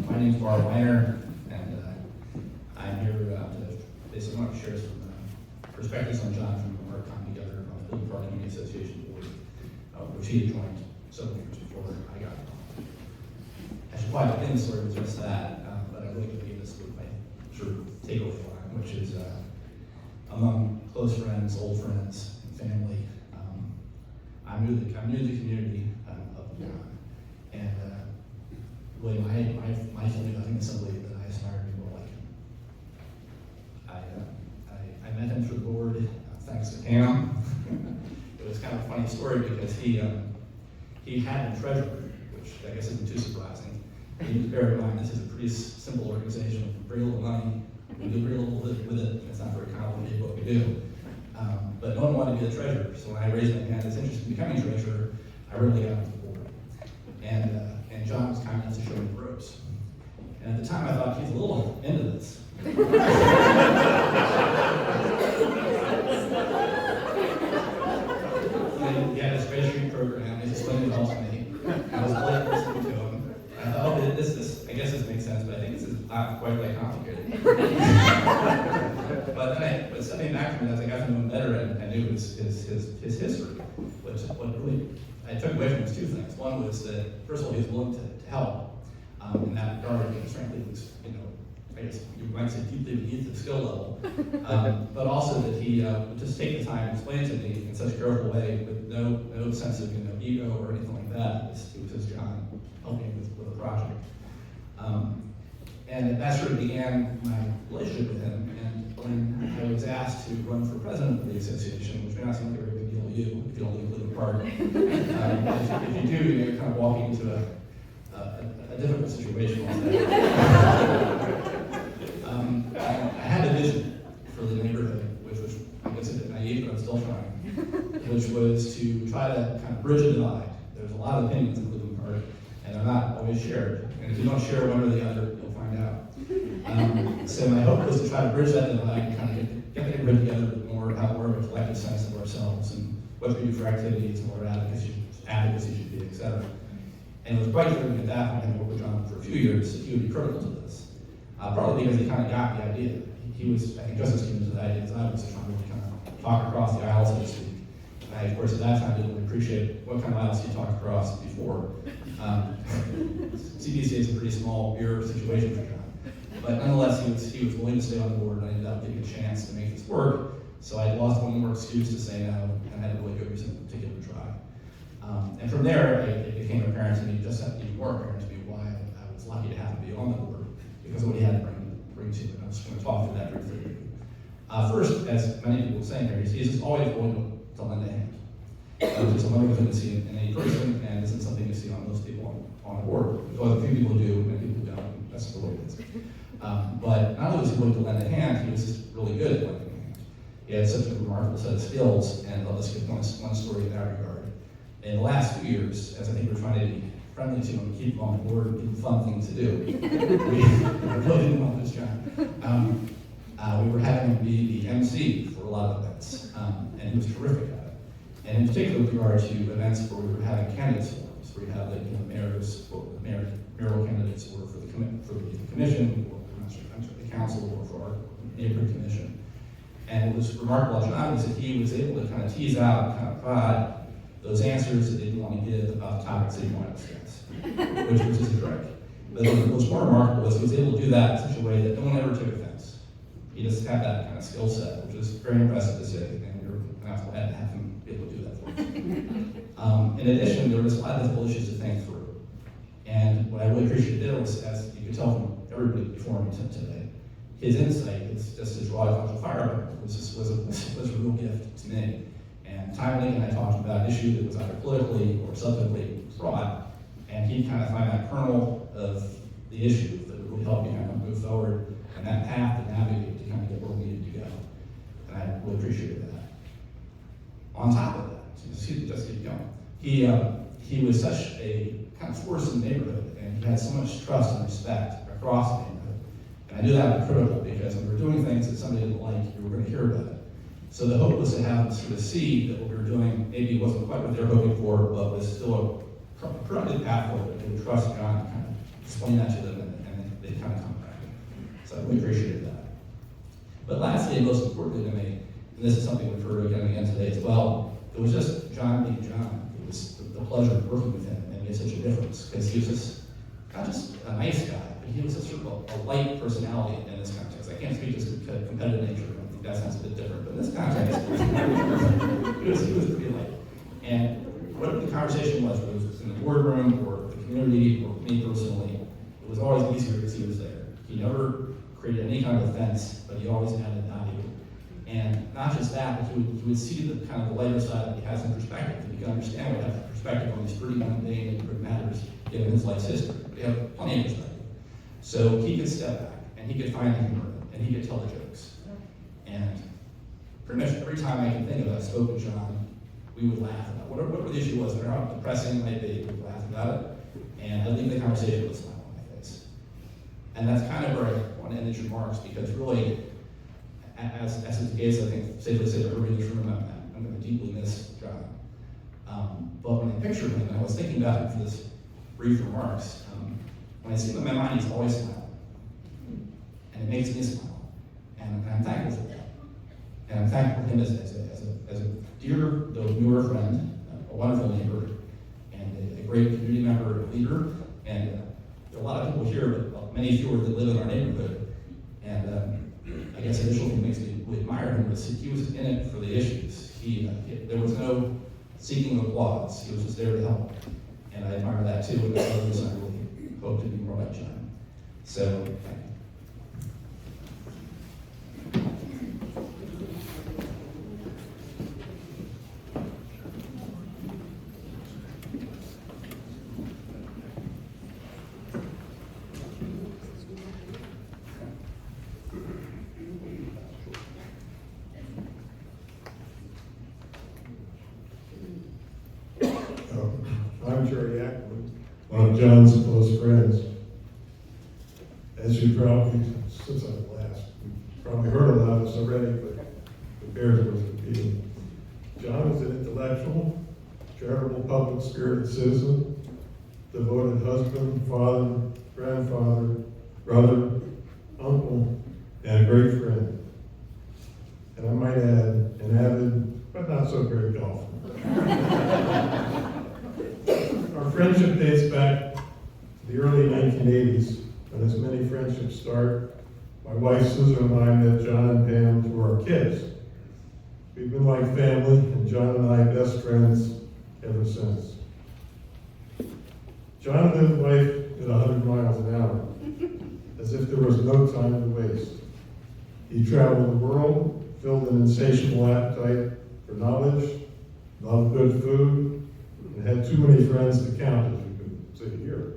S7: My name is Barr Weiner, and I'm here to basically want to share some perspectives on John from our time together on the Park Community Association board, which he had joined several years before I got involved. I should probably begin sort of just that, but I really going to give this my sort of takeover line, which is among close friends, old friends, family. I'm new to the community of John, and really my family, I think is somebody that I aspire to be more like him. I met him through the board, thanks to Pam. It was kind of a funny story because he had a treasurer, which I guess isn't too surprising. He was bear in mind this is a pretty simple organization with very little money. We do very little with it. It's not very complicated what we do. But no one wanted to be the treasurer. So when I raised my hand as interested in becoming treasurer, I really got into the board. And John was kind enough to show me the ropes. And at the time I thought, he's a little into this. And he had his treasury program, he explained it all to me. I was polite listening to him. I thought, oh, I guess this makes sense, but I think this is not quite that complicated. But stepping back from it, as I got to know him better and knew his history, what really I took away from was two things. One was that, first of all, he was willing to help in that regard, because frankly, it was, I guess you might say deeply beneath the skill level, but also that he would just take the time to explain to me in such a careful way with no sense of ego or anything like that. It was just John helping with a project. And that sort of began my relationship with him. And when I was asked to run for president of the association, which may not seem like a very big deal to you if you don't live in a park, if you do, you're kind of walking into a difficult situation like that. I had a vision for the neighborhood, which was, I guess, a bit naive, but I'm still trying, which was to try to kind of bridge a divide. There's a lot of opinions in Cleveland Park, and they're not always shared. And if you don't share one or the other, you'll find out. So my hope was to try to bridge that divide and kind of get the neighborhood together a bit more, have more of a collective sense of ourselves and what we do for activities and what our advocacy should be, et cetera. And it was quite clear at that point, having worked with John for a few years, that he would be critical to this. Probably because he kind of got the idea. He was, I think, just as keen to the idea as I was, trying to kind of talk across the aisle, so to speak. And I, of course, at that time didn't really appreciate what kind of aisles he talked across before. CBC is a pretty small beer situation for John. But nonetheless, he was willing to stay on the board, and I ended up getting a chance to make this work. So I lost one more excuse to say no, and I had a really good reason to give it a try. And from there, it became apparent to me, just even more apparent to me, why I was lucky to have him be on the board, because of what he had to bring to it. And I was just going to talk through that briefly. First, as many people were saying here, he's just always willing to lend a hand. which is a wonderful thing to see in any person, and isn't something you see on most people on a board. Well, a few people do, many people don't. That's the way it is. But not only was he willing to lend a hand, he was just really good at lending a hand. He had such a remarkable set of skills, and I'll just give one story in that regard. In the last 2 years, as I think we're trying to be friendly to him, keep him on board, give him fun things to do. We really didn't want this job. We were having him be the MC for a lot of events, and he was terrific at it. And in particular, with regard to events where we were having candidates forums, where we have the mayoral candidates or for the commission, or the council, or for our neighborhood commission. And what was remarkable about John was that he was able to kind of tease out and kind of prod those answers that they didn't want to give about the topics that he wanted to discuss, which was just a trick. But what was more remarkable was he was able to do that in such a way that no one ever took offense. He just had that kind of skill set, which was very impressive to see, and we were glad to have him be able to do that for us. In addition, there was a lot of difficult issues to think through. And what I really appreciated was, as you could tell from everybody before me today, his insight, his raw intellectual firepower was a real gift to me. And timely, and I talked about an issue that was either politically or substantively fraught, and he'd kind of find that kernel of the issue that would really help you kind of move forward and that path to navigate to kind of get where we needed to go. And I really appreciated that. On top of that, just keep going. He was such a kind of force in the neighborhood, and he had so much trust and respect across the neighborhood. And I knew that was critical because when we were doing things that somebody didn't like, you were going to hear about it. So the hope was to have them sort of see that what we were doing maybe wasn't quite what they were hoping for, but was still a productive pathway that they would trust John and kind of explain that to them, and they kind of come back. So I really appreciated that. But lastly, and most importantly to me, and this is something we've heard again and again today as well, it was just John being John. It was the pleasure of working with him and made such a difference because he was just, not just a nice guy, but he was sort of a light personality in this context. I can't speak to his competitive nature. I think that sounds a bit different, but in this context, he was pretty light. And whatever the conversation was, whether it was in the boardroom or the community or me personally, it was always easier because he was there. He never created any kind of offense, but he always added value. And not just that, but he would see the kind of the lighter side that he has in perspective. And you can understand what have perspective on these pretty mundane and matters given his life's history. They have plenty of perspective. So he could step back and he could find the humor and he could tell the jokes. And pretty much every time I can think of it, I spoke with John, we would laugh about whatever the issue was, no matter how depressing it might be, we would laugh about it. And I'd leave the conversation with a smile on my face. And that's kind of where I want to end these remarks, because really, as is the case, I think safely say to everybody in this room, I'm going to deeply miss John. But when I pictured him, and I was thinking about him for this brief remarks, when I see him in my mind, he's always smiling. And it makes me smile. And I'm thankful for that. And I'm thankful for him as a dear, though newer friend, a wonderful neighbor, and a great community member and leader. And there are a lot of people here, but many fewer that live in our neighborhood. And I guess the initial thing that makes me really admire him was he was in it for the issues. There was no seeking applause. He was just there to help. And I admire that too, and that's one reason I really hope to be more like John. So, thank you.
S1: I'm Jerome Akman, one of John's close friends. As you probably, since I last, you've probably heard a lot of this already, but it bears worth repeating. John was an intellectual, charitable, public-spirited citizen, devoted husband, father, grandfather, brother, uncle, and a great friend. And I might add, an avid, but not so great golfer. Our friendship dates back to the early 1980s, and as many friendships start, my wife Susan and I met John and Pam through our kids. We've been like family, and John and I best friends ever since. John lived life at 100 miles an hour, as if there was no time to waste. He traveled the world, filled an insatiable appetite for knowledge, not good food, and had too many friends to count, as you can see here.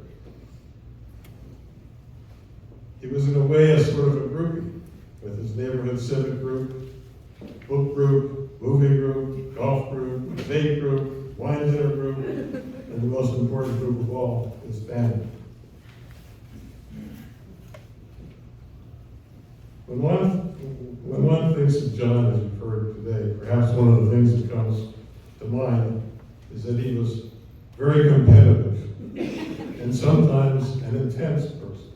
S1: He was in a way a sort of a groupie, with his neighborhood civic group, book group, movie group, golf group, debate group, wine dinner group, and the most important group of all, his family. When one thinks of John, as you've heard today, perhaps one of the things that comes to mind is that he was very competitive and sometimes an intense person.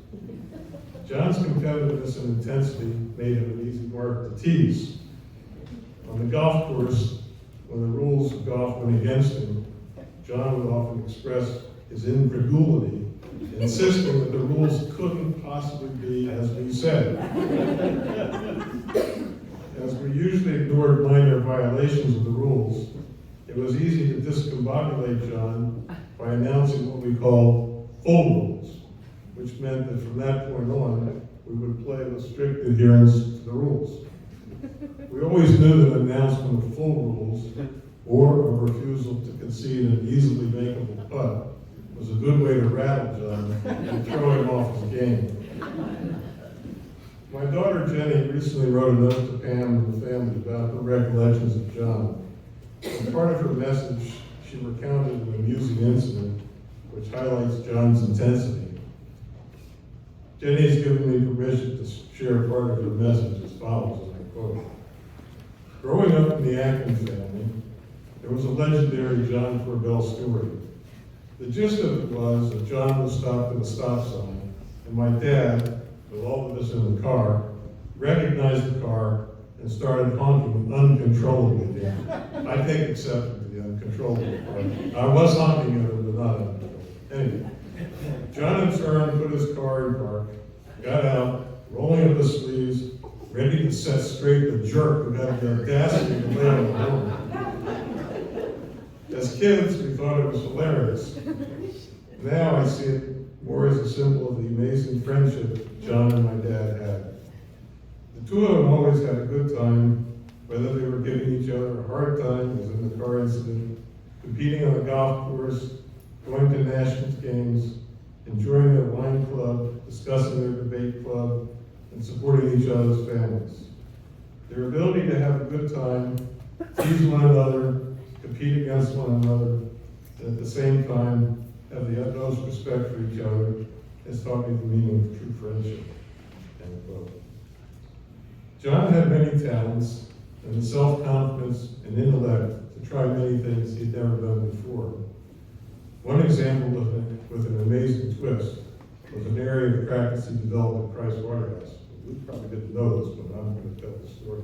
S1: John's competitiveness and intensity made him an easy mark to tease. On the golf course, when the rules of golf went against him, John would often express his incredulity, insisting that the rules couldn't possibly be as we said. As we usually ignored minor violations of the rules, it was easy to discombobulate John by announcing what we called full rules, which meant that from that point on, we would play with strict adherence to the rules. We always knew that an announcement of full rules or a refusal to concede an easily makeable putt was a good way to rattle John and throw him off his game. My daughter Jenny recently wrote a note to Pam and the family about her recollections of John. As part of her message, she recounted an amusing incident which highlights John's intensity. Jenny has given me permission to share part of her message as follows, and I quote: "Growing up in the Akman family, there was a legendary John Korbel story. The gist of it was that John was stopped at a stop sign, and my dad, with all of us in the car, recognized the car and started honking uncontrollably. I think exception to the uncontrollable part. I was honking at him, but not uncontrollably. Anyway, John in turn put his car in park, got out, rolling up his sleeves, ready to set straight the jerk who had the audacity to lay on the horn. As kids, we thought it was hilarious. Now I see it more as a symbol of the amazing friendship John and my dad had. The two of them always had a good time, whether they were giving each other a hard time, as in the car incident, competing on a golf course, going to national games, enjoying their wine club, discussing their debate club, and supporting each other's families. Their ability to have a good time, tease one another, compete against one another, and at the same time have the utmost respect for each other has taught me the meaning of true friendship." End quote. John had many talents and the self-confidence and intellect to try many things he'd never done before. One example with an amazing twist was an area of practice he developed at Price Waterhouse. We probably didn't know this, but I'm going to tell the story.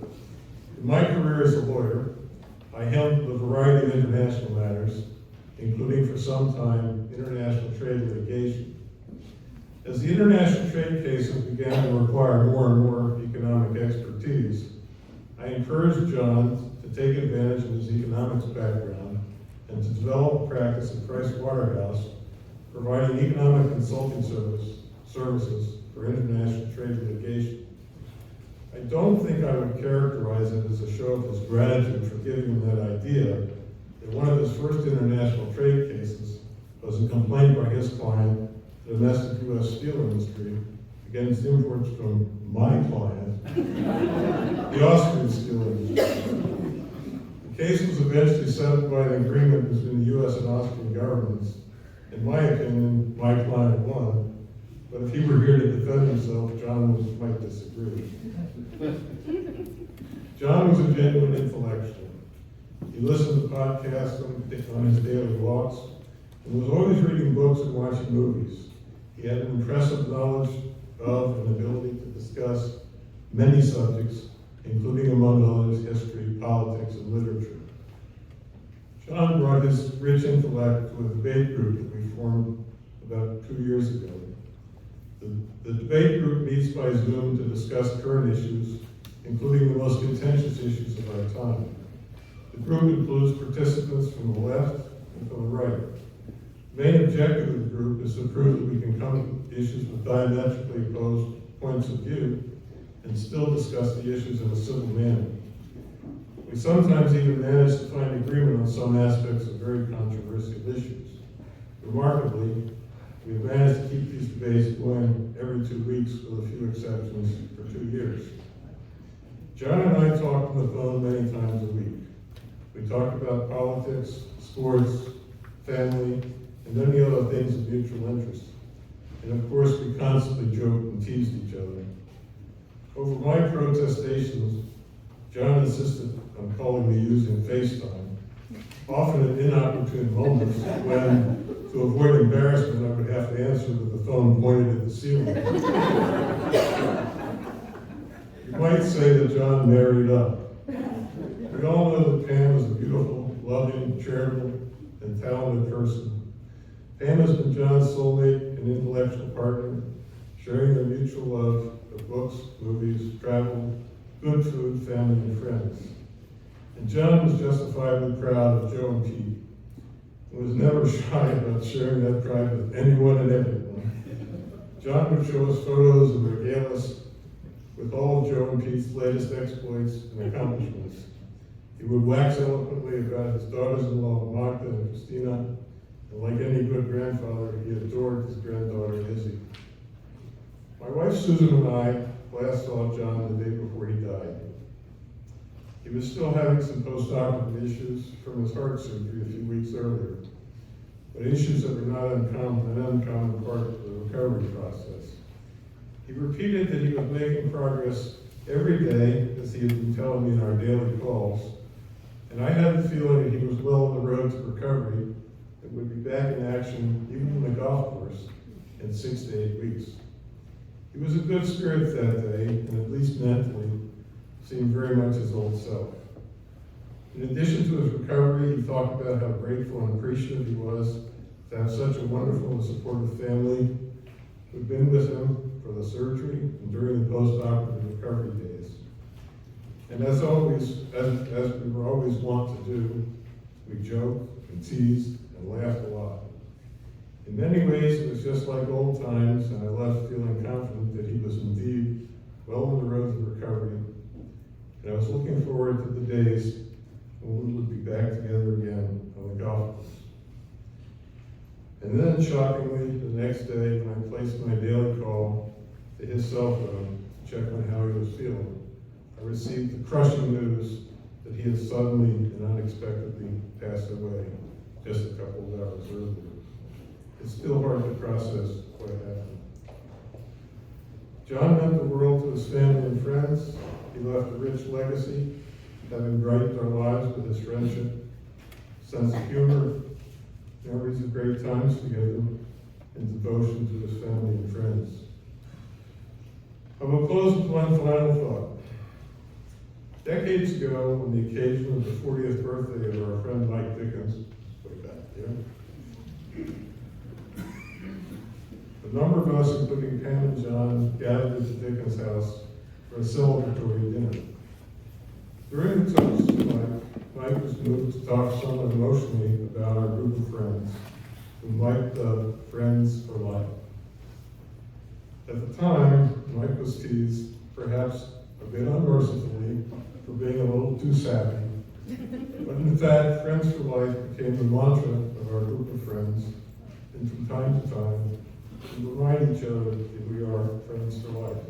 S1: In my career as a lawyer, I handled a variety of international matters, including for some time international trade litigation. As the international trade cases began to require more and more economic expertise, I encouraged John to take advantage of his economics background and to develop a practice at Price Waterhouse, providing economic consulting services for international trade litigation. I don't think I would characterize it as a show of his gratitude for giving him that idea that one of his first international trade cases was a complaint by his client, the domestic U.S. steel industry, against imports from my client, the Austrian steel industry. The case was eventually settled by an agreement between the U.S. and Austrian governments. In my opinion, my client won, but if he were here to defend himself, John might disagree. John was a genuine intellectual. He listened to podcasts on his daily walks and was always reading books and watching movies. He had an impressive knowledge of and ability to discuss many subjects, including, among others, history, politics, and literature. John brought his rich intellect to a debate group that we formed about 2 years ago. The debate group meets by Zoom to discuss current issues, including the most contentious issues of our time. The group includes participants from the left and from the right. The main objective of the group is to prove that we can come to issues with diametrically opposed points of view and still discuss the issues in a civil manner. We sometimes even manage to find agreement on some aspects of very controversial issues. Remarkably, we've managed to keep these debates going every 2 weeks with a few exceptions for 2 years. John and I talk on the phone many times a week. We talk about politics, sports, family, and many other things of mutual interest. And of course, we constantly joke and tease each other. Over my protestations, John insisted on calling me using FaceTime, often at inopportune moments when, to avoid embarrassment, I would have to answer with the phone pointed at the ceiling. You might say that John married up. We all know that Pam is a beautiful, loving, charitable, and talented person. Pam has been John's soulmate and intellectual partner, sharing their mutual love of books, movies, travel, good food, family, and friends. And John was justifiably proud of Joe and Pete, and was never shy about sharing that pride with anyone and everyone. John would show us photos and regale us with all of Joe and Pete's latest exploits and accomplishments. He would wax eloquently about his daughters-in-law, Magda and Christina, and like any good grandfather, he adored his granddaughter, Izzy. My wife Susan and I last saw John the day before he died. He was still having some post-operative issues from his heart surgery a few weeks earlier, but issues that were not an uncommon part of the recovery process. He repeated that he was making progress every day, as he had been telling me in our daily calls, and I had the feeling that he was well on the road to recovery and would be back in action even on the golf course in 6 to 8 weeks. He was in good spirits that day, and at least mentally, seemed very much his old self. In addition to his recovery, he talked about how grateful and appreciative he was to have such a wonderful and supportive family who'd been with him for the surgery and during the post-operative recovery days. And as always, as we were always wont to do, we joked and teased and laughed a lot. In many ways, it was just like old times, and I left feeling confident that he was indeed well on the road to recovery. And I was looking forward to the days when we would be back together again on the golf course. And then, shockingly, the next day, when I placed my daily call to his cell phone to check on how he was feeling, I received the crushing news that he had suddenly and unexpectedly passed away just a couple of hours earlier. It's still hard to process what happened. John meant the world to his family and friends. He left a rich legacy, having brightened our lives with his friendship, sense of humor, memories of great times together, and devotion to his family and friends. I will close with one final thought. Decades ago, on the occasion of the 40th birthday of our friend Mike Dickens, way back there, a number of us, including Pam and John, gathered at the Dickens house for a celebratory dinner. During the toast, Mike was moved to talk somewhat emotionally about our group of friends, whom Mike dubbed Friends for Life. At the time, Mike was teased, perhaps a bit unmercifully, for being a little too sappy. But in fact, Friends for Life became the mantra of our group of friends, and from time to time, we remind each other that we are friends for life.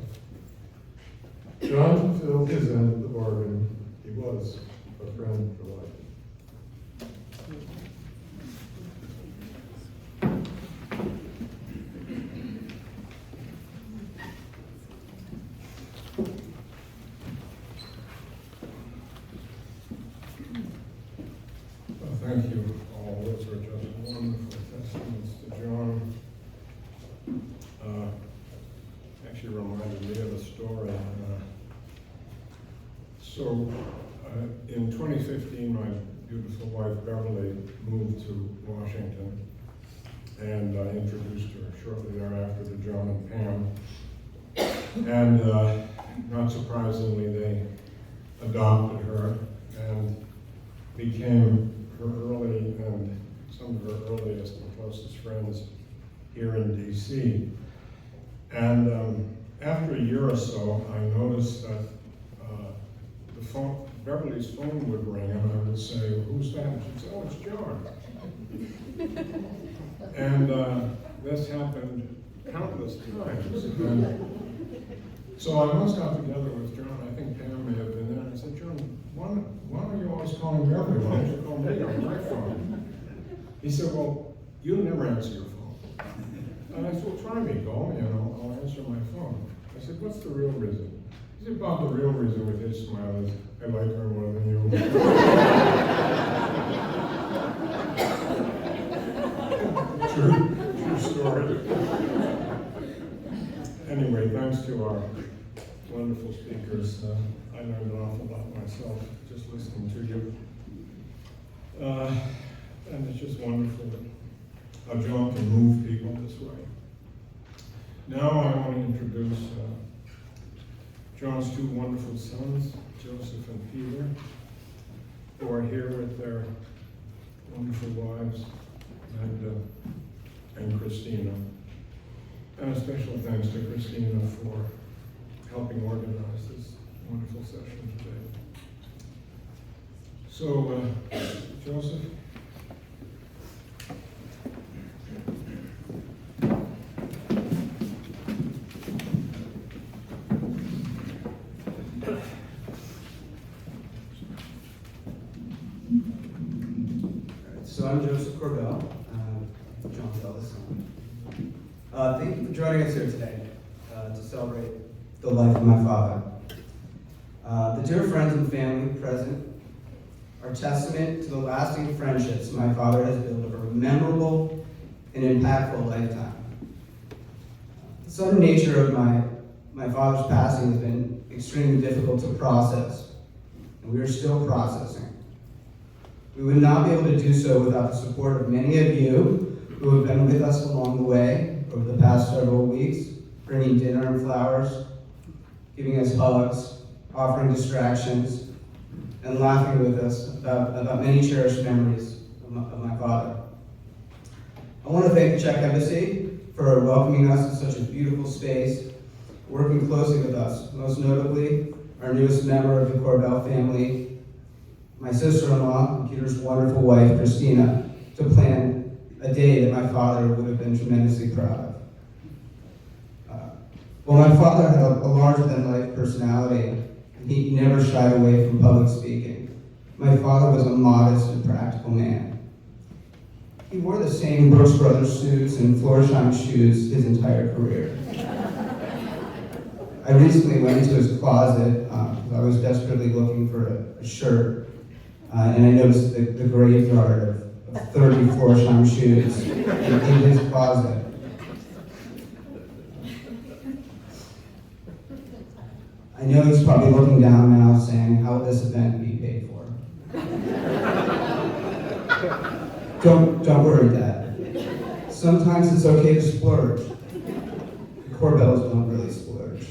S1: John fulfilled his end of the bargain. He was a friend for life. Well, thank you all. Those were just wonderful testaments to John. Actually reminded me of a story. In 2015, my beautiful wife Beverly moved to Washington, and I introduced her shortly thereafter to John and Pam. And not surprisingly, they adopted her and became her early and some of her earliest and closest friends here in DC. And after a year or so, I noticed that Beverly's phone would ring and I would say, "Who's that?" And she'd say, "Oh, it's John." And this happened countless times. And so I once got together with John, I think Pam may have been there, and I said, "John, why are you always calling Beverly? Why don't you call me on my phone?" He said, "Well, you never answer your phone." And I said, "Well, try me, go, I'll answer my phone." I said, "What's the real reason?" He said, "Bob, the real reason with his smile is, I like her more than you." True story. Anyway, thanks to our wonderful speakers, I learned an awful lot myself just listening to you. And it's just wonderful how John can move people this way. Now I want to introduce John's two wonderful sons, Joseph and Peter, who are here with their wonderful wives, and Christina. And a special thanks to Christina for helping organize this wonderful session today. So, Joseph?
S8: So I'm Josef Korbel, John's eldest son. Thank you for joining us here today to celebrate the life of my father. The dear friends and family present are testament to the lasting friendships my father has built over a memorable and impactful lifetime. The sudden nature of my father's passing has been extremely difficult to process, and we are still processing. We would not be able to do so without the support of many of you who have been with us along the way over the past several weeks, bringing dinner and flowers, giving us hugs, offering distractions, and laughing with us about many cherished memories of my father. I want to thank the Czech Embassy for welcoming us in such a beautiful space, working closely with us, most notably our newest member of the Korbel family, my sister-in-law, and Peter's wonderful wife, Christina, to plan a day that my father would have been tremendously proud of. Well, my father had a larger-than-life personality, and he never shied away from public speaking. My father was a modest and practical man. He wore the same Brooks Brothers suits and Florsheim shoes his entire career. I recently went into his closet because I was desperately looking for a shirt, and I noticed the graveyard of 30 Florsheim shoes in his closet. I know he's probably looking down now saying, how will this event be paid for? Don't worry, Dad. Sometimes it's okay to splurge. The Korbels don't really splurge.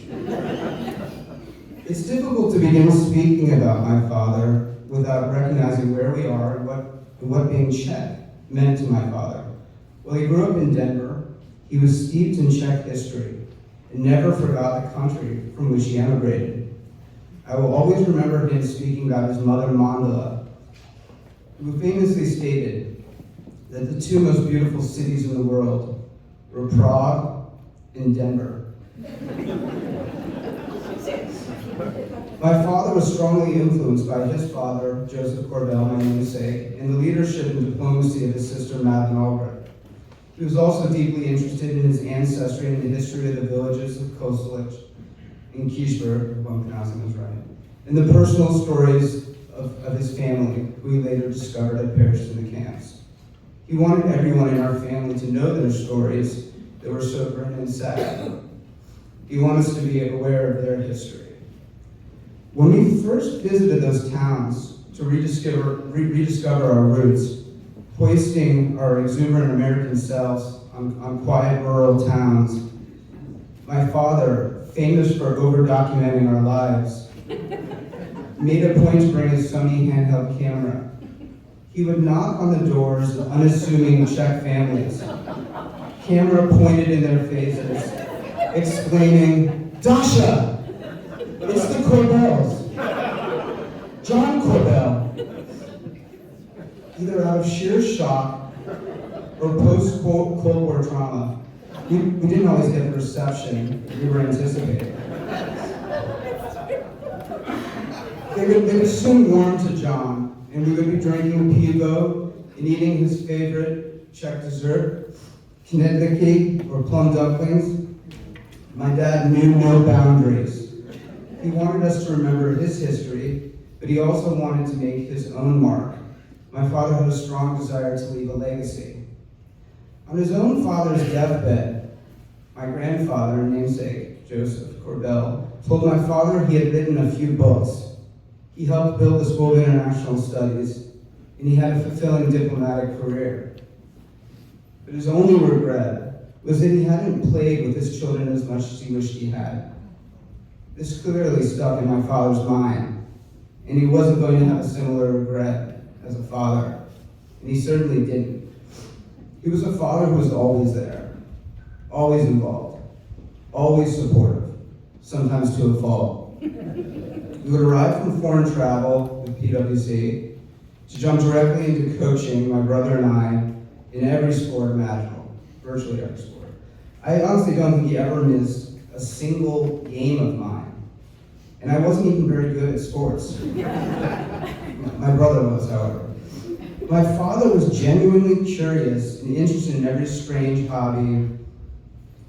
S8: It's difficult to begin speaking about my father without recognizing where we are and what being Czech meant to my father. Well, he grew up in Denver. He was steeped in Czech history and never forgot the country from which he emigrated. I will always remember him speaking about his mother, Mandela, who famously stated that the two most beautiful cities in the world were Prague and Denver. My father was strongly influenced by his father, Josef Korbel, my namesake, and the leadership and diplomacy of his sister, Madeleine. He was also deeply interested in his ancestry and the history of the villages of Koselich and Kirchberg, if I'm pronouncing this right, and the personal stories of his family, who he later discovered had perished in the camps. He wanted everyone in our family to know their stories that were so grim and sad. He wanted us to be aware of their history. When we first visited those towns to rediscover our roots, hoisting our exuberant American selves on quiet rural towns, my father, famous for over-documenting our lives, made a point to bring his Sony handheld camera. He would knock on the doors of unassuming Czech families, camera pointed in their faces, exclaiming, "Dasha! It's the Korbels! John either out of sheer shock or post-Cold War trauma. We didn't always get the reception we were anticipating. They would soon warm to John, and we would be drinking pivo and eating his favorite Czech dessert, knedlíky, or plum dumplings. My dad knew no boundaries. He wanted us to remember his history, but he also wanted to make his own mark. My father had a strong desire to leave a legacy. On his own father's deathbed, my grandfather and namesake, Josef Korbel, told my father he had written a few books. He helped build the School of International Studies, and he had a fulfilling diplomatic career. But his only regret was that he hadn't played with his children as much as he wished he had. This clearly stuck in my father's mind, and he wasn't going to have a similar regret as a father, and he certainly didn't. He was a father who was always there, always involved, always supportive, sometimes to a fault. We would arrive from foreign travel with PwC to jump directly into coaching my brother and I in every sport imaginable, virtually every sport. I honestly don't think he ever missed a single game of mine. And I wasn't even very good at sports. My brother was, however. My father was genuinely curious and interested in every strange hobby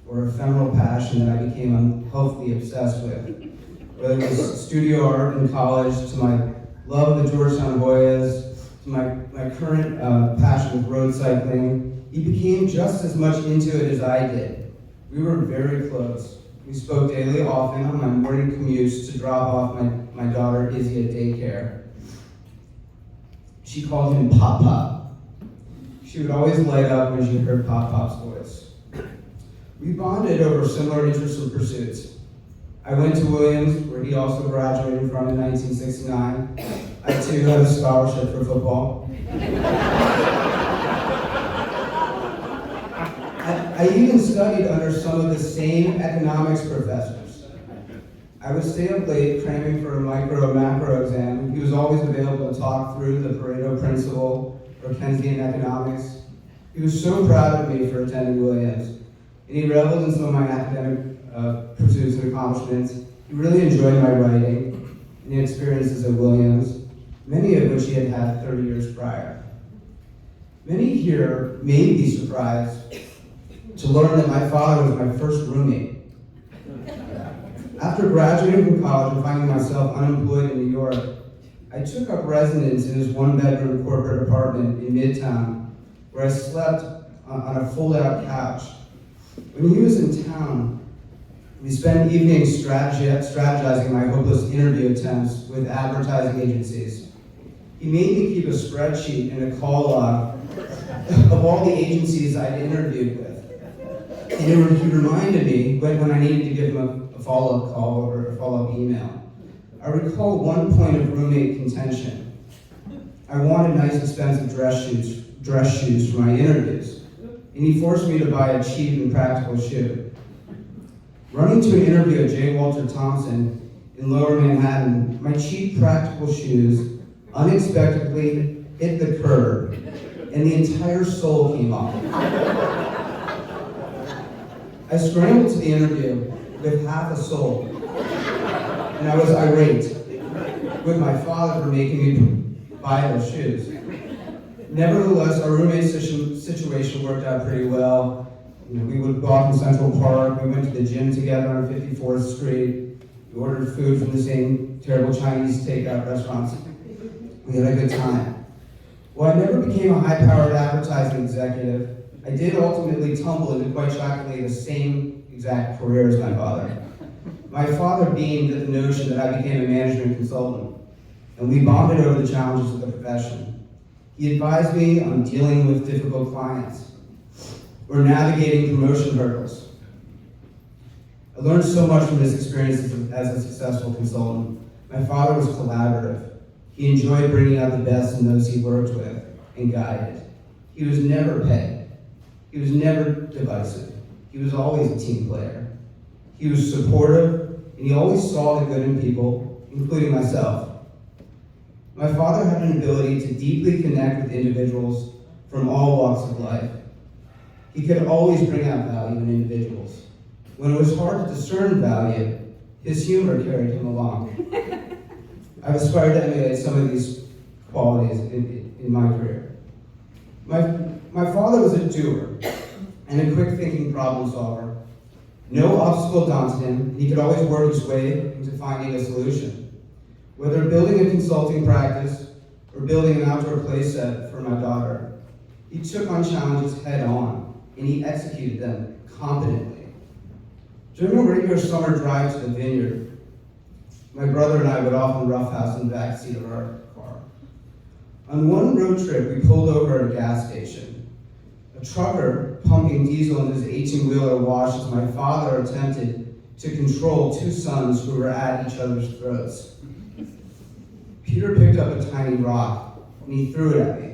S8: or ephemeral passion that I became unhealthily obsessed with. Whether it was studio art in college, to my love of the Georgetown Hoyas, to my current passion with road cycling, he became just as much into it as I did. We were very close. We spoke daily, often on my morning commutes to drop off my daughter Izzy at daycare. She called him Pop Pop. She would always light up when she heard Pop Pop's voice. We bonded over similar interests and pursuits. I went to Williams, where he also graduated from in 1969. I too had a scholarship for football. I even studied under some of the same economics professors. I would stay up late cramming for a micro and macro exam. He was always available to talk through the Pareto principle or Keynesian economics. He was so proud of me for attending Williams, and he reveled in some of my academic pursuits and accomplishments. He really enjoyed my writing and the experiences at Williams, many of which he had had 30 years prior. Many here may be surprised to learn that my father was my first roommate. After graduating from college and finding myself unemployed in New York, I took up residence in his one-bedroom corporate apartment in Midtown, where I slept on a fold-out couch. When he was in town, we spent evenings strategizing my hopeless interview attempts with advertising agencies. He made me keep a spreadsheet and a call log of all the agencies I'd interviewed with. And he reminded me when I needed to give him a follow-up call or a follow-up email. I recall one point of roommate contention. I wanted nice, expensive dress shoes for my interviews, and he forced me to buy a cheap and practical shoe. Running to an interview at J. Walter Thompson in Lower Manhattan, my cheap practical shoes unexpectedly hit the curb, and the entire sole came off. I scrambled to the interview with half a sole, and I was irate with my father for making me buy those shoes. Nevertheless, our roommate situation worked out pretty well. We would walk in Central Park, we went to the gym together on 54th Street, we ordered food from the same terrible Chinese takeout restaurants. We had a good time. While I never became a high-powered advertising executive, I did ultimately tumble into, quite shockingly, the same exact career as my father. My father beamed at the notion that I became a management consultant, and we bonded over the challenges of the profession. He advised me on dealing with difficult clients or navigating promotion hurdles. I learned so much from his experience as a successful consultant. My father was collaborative. He enjoyed bringing out the best in those he worked with and guided. He was never petty. He was never divisive. He was always a team player. He was supportive, and he always saw the good in people, including myself. My father had an ability to deeply connect with individuals from all walks of life. He could always bring out value in individuals. When it was hard to discern value, his humor carried him along. I've aspired to emulate some of these qualities in my career. My father was a doer and a quick-thinking problem solver. No obstacle daunted him. He could always work his way into finding a solution. Whether building a consulting practice or building an outdoor play set for my daughter, he took on challenges head on, and he executed them competently. During a regular summer drive to the vineyard, my brother and I would often roughhouse in the backseat of our car. On one road trip, we pulled over at a gas station. A trucker pumping diesel into his 18-wheeler watched as my father attempted to control two sons who were at each other's throats. Peter picked up a tiny rock, and he threw it at me.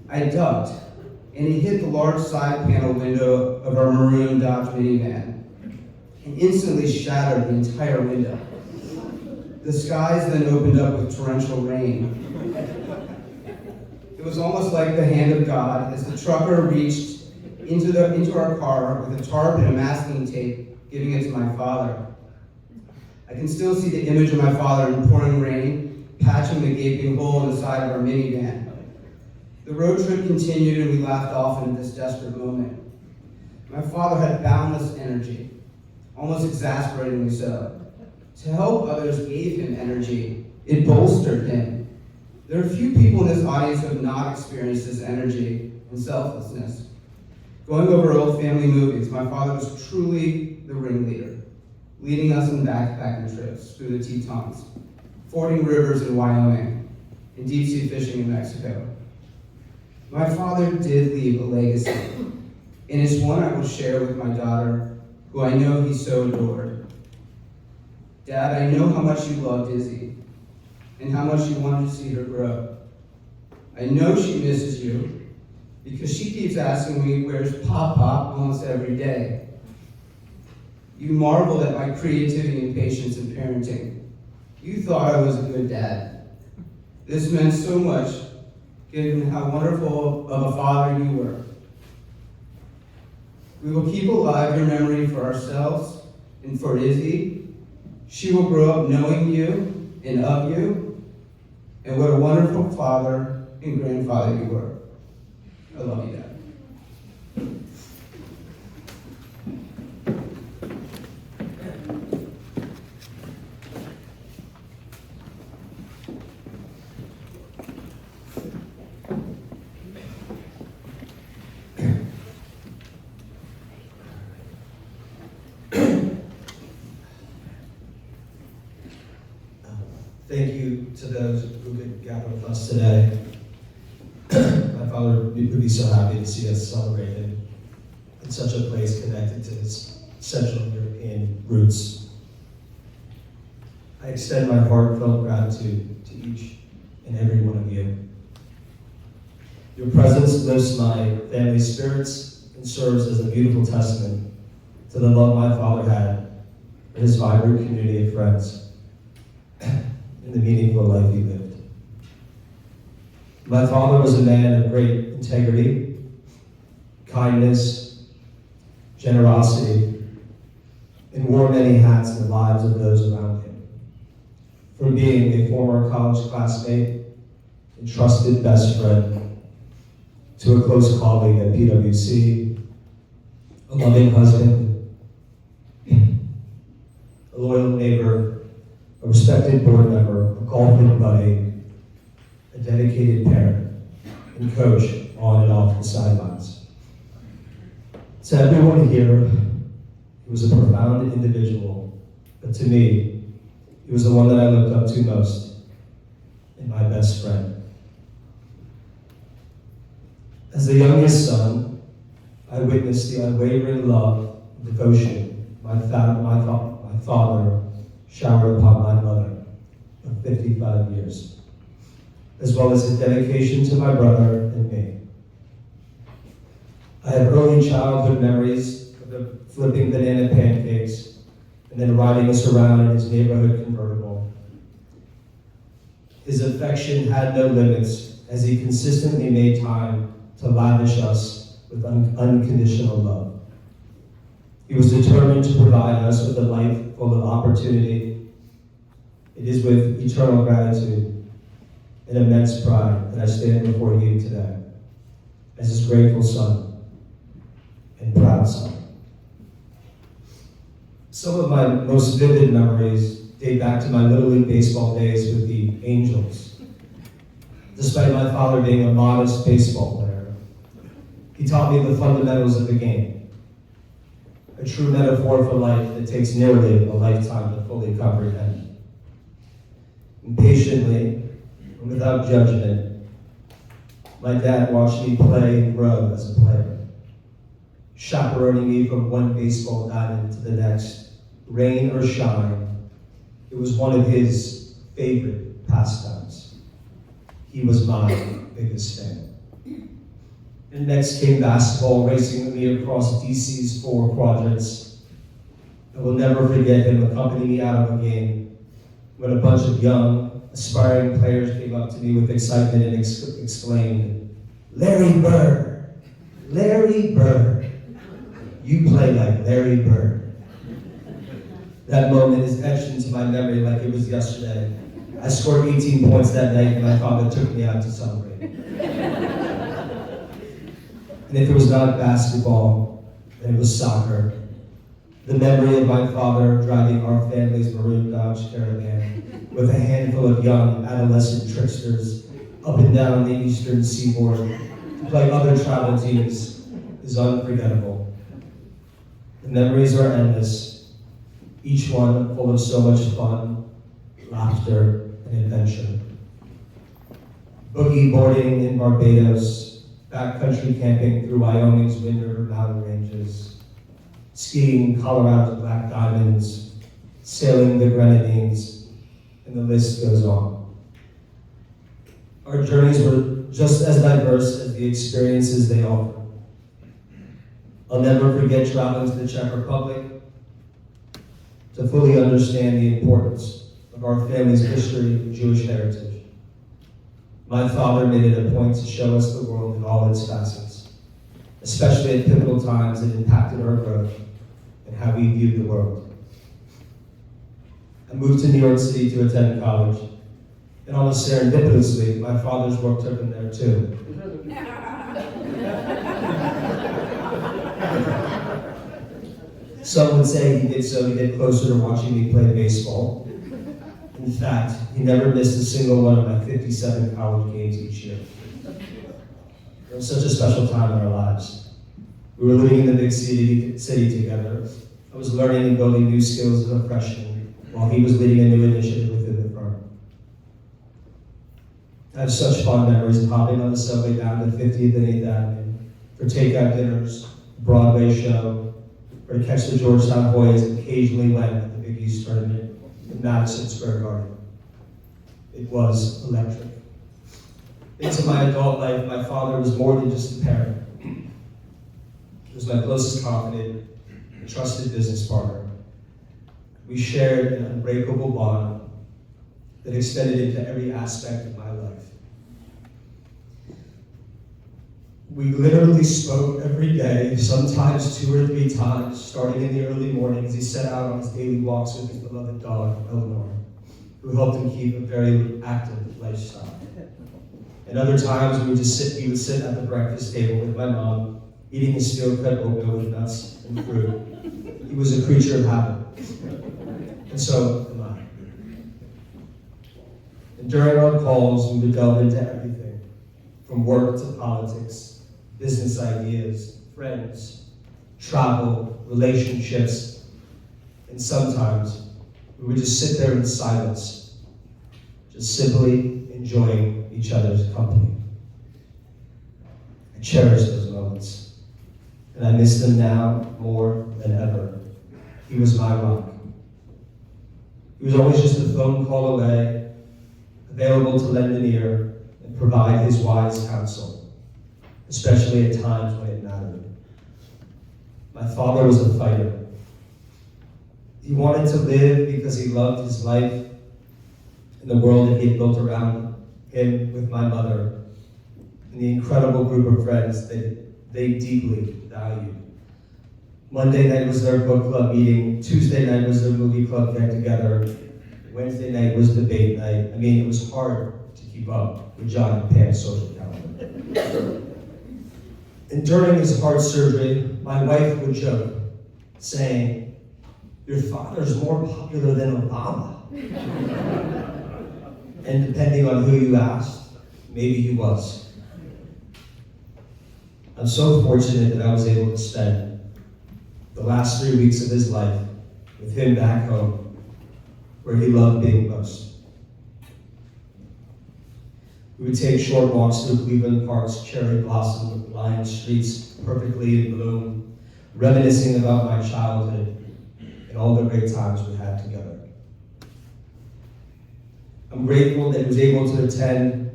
S8: I ducked, and it hit the large side panel window of our maroon Dodge minivan, and instantly shattered the entire window. The skies then opened up with torrential rain. It was almost like the hand of God as the trucker reached into our car with a tarp and a masking tape, giving it to my father. I can still see the image of my father in pouring rain, patching the gaping hole in the side of our minivan. The road trip continued and we laughed often at this desperate moment. My father had boundless energy, almost exasperatingly so. To help others gave him energy. It bolstered him. There are few people in this audience who have not experienced this energy and selflessness. Going over old family movies, my father was truly the ringleader, leading us on backpacking trips through the Tetons, fording rivers in Wyoming, and deep-sea fishing in Mexico. My father did leave a legacy, and it's one I will share with my daughter, who I know he so adored. Dad, I know how much you loved Izzy, and how much you wanted to see her grow. I know she misses you, because she keeps asking me, where's Pop-Pop almost every day. You marveled at my creativity and patience in parenting. You thought I was a good dad. This meant so much, given how wonderful of a father you were. We will keep alive your memory for ourselves and for Izzy. She will grow up knowing you and of you, and what a wonderful father and grandfather you were. I love you, Dad.
S9: Thank you to those who could gather with us today. My father would be so happy to see us celebrate him in such a place connected to his Central European roots. I extend my heartfelt gratitude to each and every one of you. Your presence lifts my family's spirits and serves as a beautiful testament to the love my father had for his vibrant community of friends and the meaningful life he lived. My father was a man of great integrity, kindness, generosity, and wore many hats in the lives of those around him. From being a former college classmate and trusted best friend, to a close colleague at PwC, a loving husband, a loyal neighbor, a respected board member, a golfing buddy, a dedicated parent, and coach on and off the sidelines. To everyone here, he was a profound individual, but to me, he was the one that I looked up to most, and my best friend. As the youngest son, I witnessed the unwavering love and devotion my father showered upon my mother of 55 years, as well as his dedication to my brother and me. I have early childhood memories of him flipping banana pancakes and then riding us around in his neighborhood convertible. His affection had no limits as he consistently made time to lavish us with unconditional love. He was determined to provide us with a life full of opportunity. It is with eternal gratitude and immense pride that I stand before you today as his grateful son and proud son. Some of my most vivid memories date back to my Little League baseball days with the Angels. Despite my father being a modest baseball player, he taught me the fundamentals of the game, a true metaphor for life that takes nearly a lifetime to fully comprehend. Patiently and without judgment, my dad watched me play and grow as a player, chaperoning me from one baseball diamond to the next, rain or shine. It was one of his favorite pastimes. He was my biggest fan. And next came basketball, racing with me across DC's 4 quadrants. I will never forget him accompanying me out of a game when a bunch of young, aspiring players came up to me with excitement and exclaimed, "Larry Bird! Larry Bird! You play like Larry Bird." That moment is etched into my memory like it was yesterday. I scored 18 points that night and my father took me out to celebrate. And if it was not basketball, then it was soccer. The memory of my father driving our family's maroon Dodge Caravan with a handful of young adolescent tricksters up and down the eastern seaboard to play other travel teams is unforgettable. The memories are endless, each one full of so much fun, laughter, and adventure. Boogie boarding in Barbados, backcountry camping through Wyoming's Wind River mountain ranges, skiing Colorado's Black Diamonds, sailing the Grenadines, and the list goes on. Our journeys were just as diverse as the experiences they offer. I'll never forget traveling to the Czech Republic to fully understand the importance of our family's history and Jewish heritage. My father made it a point to show us the world in all its facets, especially at pivotal times that impacted our growth and how we viewed the world. I moved to New York City to attend college, and almost serendipitously, my father's work took him there too. Some would say he did so to get closer to watching me play baseball. In fact, he never missed a single one of my 57 college games each year. It was such a special time in our lives. We were living in the big city together. I was learning and building new skills as a freshman, while he was leading a new initiative within the firm. I have such fond memories of hopping on the subway down to 50th and 8th Avenue for takeout dinners, a Broadway show, or to catch the Georgetown boys occasionally went at the Big East tournament in Madison Square Garden. It was electric. Into my adult life, my father was more than just a parent. He was my closest confidant and trusted business partner. We shared an unbreakable bond that extended into every aspect of my life. We literally spoke every day, sometimes 2 or 3 times, starting in the early morning as he set out on his daily walks with his beloved dog, Eleanor, who helped him keep a very active lifestyle. And other times he would sit at the breakfast table with my mom, eating his steel-cut oatmeal with nuts and fruit. He was a creature of habit. And so am I. And during our calls, we would delve into everything, from work to politics, business ideas, friends, travel, relationships, and sometimes we would just sit there in silence, just simply enjoying each other's company. I cherish those moments, and I miss them now more than ever. He was my rock. He was always just a phone call away, available to lend an ear and provide his wise counsel, especially at times when it mattered. My father was a fighter. He wanted to live because he loved his life and and the world that he had built around him with my mother, and the incredible group of friends that they deeply valued. Monday night was their book club meeting, Tuesday night was their movie club get-together, Wednesday night was debate night. I mean, it was hard to keep up with John and Pam's social calendar. And during his heart surgery, my wife would joke, saying, "Your father's more popular than Obama." And depending on who you asked, maybe he was. I'm so fortunate that I was able to spend the last 3 weeks of his life with him back home, where he loved being most. We would take short walks through Cleveland Park's cherry blossom lined streets, perfectly in bloom, reminiscing about my childhood and all the great times we had together. I'm grateful that he was able to attend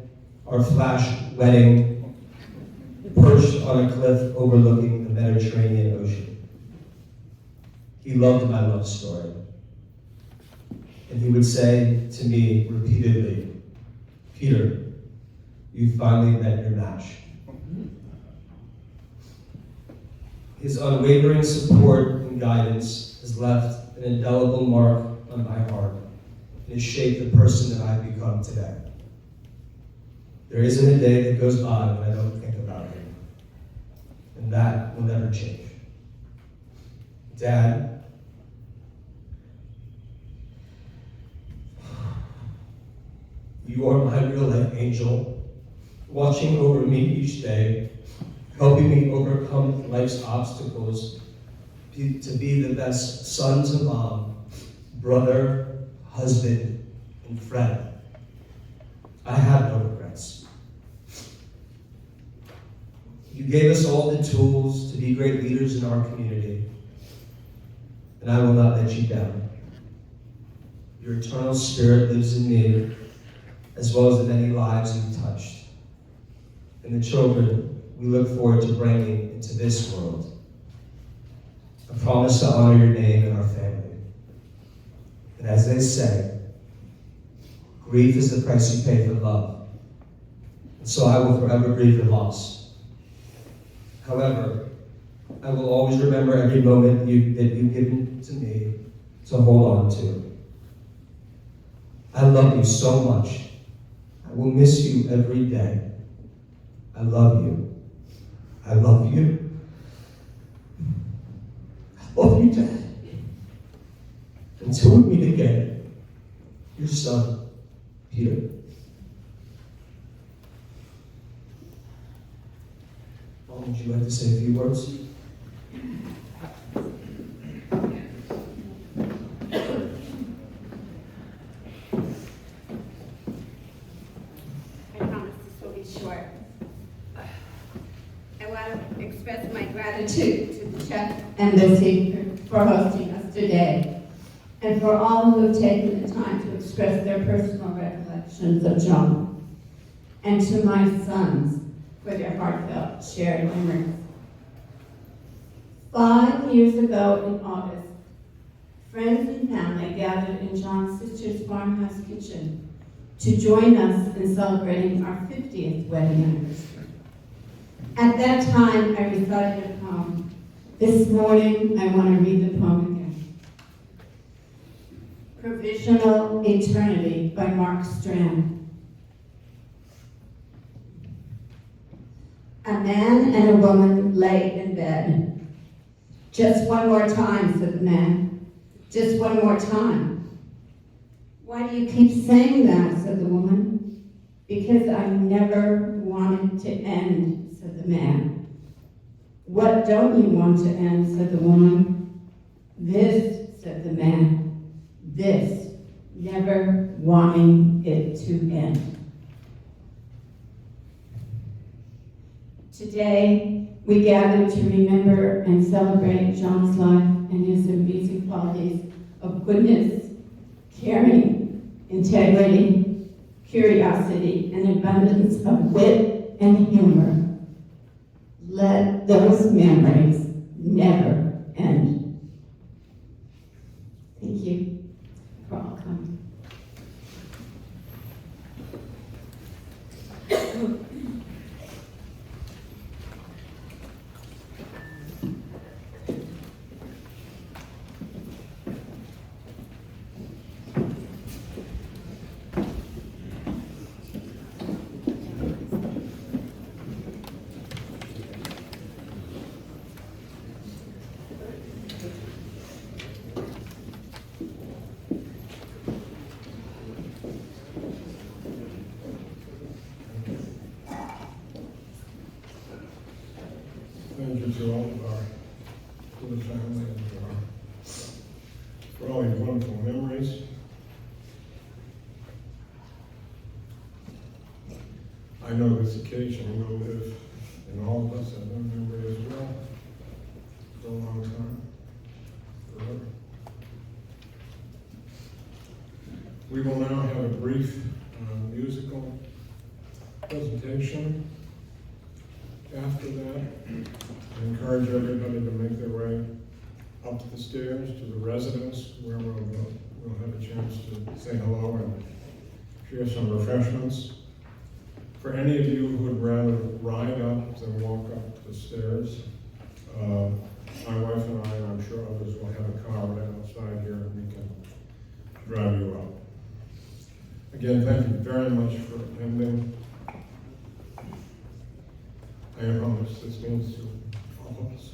S9: our flash wedding, perched on a cliff overlooking the Mediterranean Ocean. He loved my love story. And he would say to me repeatedly, "Peter, you finally met your match." His unwavering support and guidance has left an indelible mark on my heart and has shaped the person that I've become today. There isn't a day that goes by when I don't think about him, and that will never change. Dad, you are my real-life angel, watching over me each day, helping me overcome life's obstacles, to be the best son to mom, brother, husband, and friend. I have no regrets. You gave us all the tools to be great leaders in our community, and I will not let you down. Your eternal spirit lives in me, as well as the many lives you've touched, and the children we look forward to bringing into this world. I promise to honor your name and our family. And as they say, grief is the price you pay for love. And so I will forever grieve your loss. However, I will always remember every moment that you've given to me to hold on to. I love you so much. I will miss you every day. I love you. I love you. I love you, Dad. Until we meet again, your son, Peter. Mom, would you like to say a few words?
S10: Express my gratitude to the Czech Embassy for hosting us today, and for all who have taken the time to express their personal recollections of John, and to my sons for their heartfelt shared memories. 5 years ago in August, friends and family gathered in John's sister's farmhouse kitchen to join us in celebrating our 50th wedding anniversary. At that time, I recited a poem. This morning, I want to read the poem again. Provisional Eternity by Mark Strand. A man and a woman lay in bed. Just one more time, said the man. Just one more time. Why do you keep saying that, said the woman. Because I never wanted to end, said the man. What don't you want to end, said the woman. This, said the man. This, never wanting it to end. Today, we gather to remember and celebrate John's life and his amazing qualities of goodness, caring, integrity, curiosity, and abundance of wit and humor. Let those memories never end. Thank you for all coming.
S1: family and for all these wonderful memories. I know this occasion will live in all of us as a memory as well for a long time, forever. We will now have a brief musical presentation. After that, I encourage everybody to make their way up the stairs to the residence where we'll have a chance to say hello and share some refreshments. For any of you who would rather ride up than walk up the stairs, my wife and I, and I'm sure others, will have a car right outside here and we can drive you up. Again, thank you very much for attending. I know how much this means to all of us.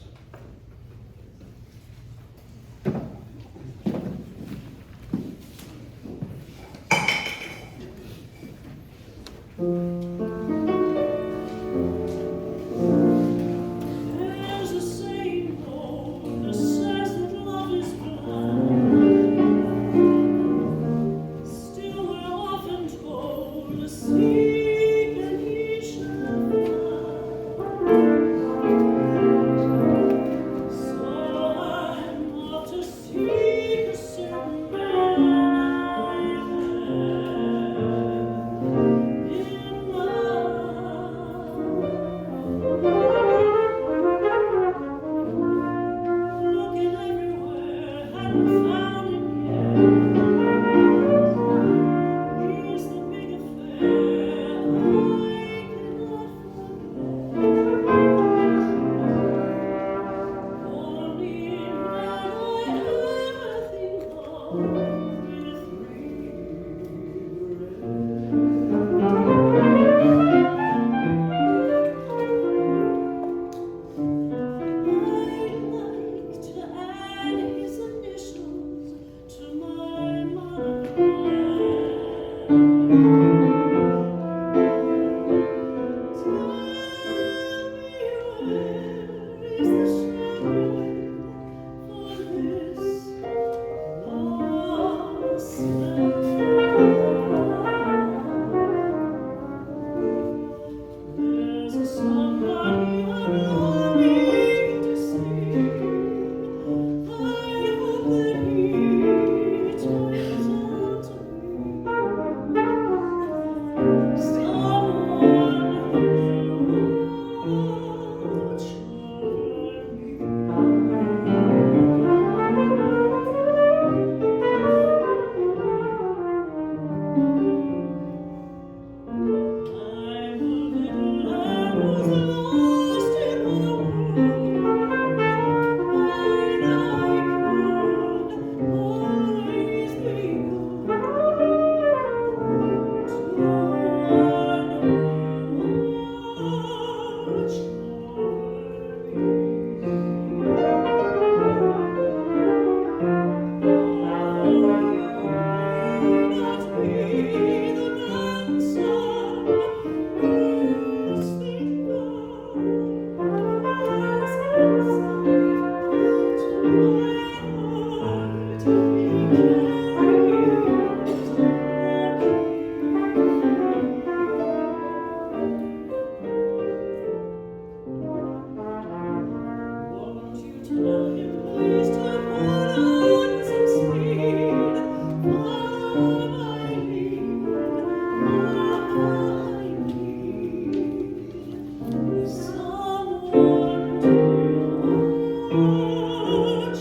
S11: There's a saying, that says that love is blind. Still we're often told, seek and ye shall find. So I'm off to seek a certain man I had in looking everywhere, hadn't found him yet. He's the big affair I cannot forget. Only man I ever think of with I'd like to add his initials to my monogram. Tell me where is the shade for this lost There's a somebody I'm longing to see. I hope that he turns out to be someone who watch over me. I'm a little lamb who's lost in the wood, and I could always be good to one who watch Want you to know him, please to put on some speed. For I need someone to watch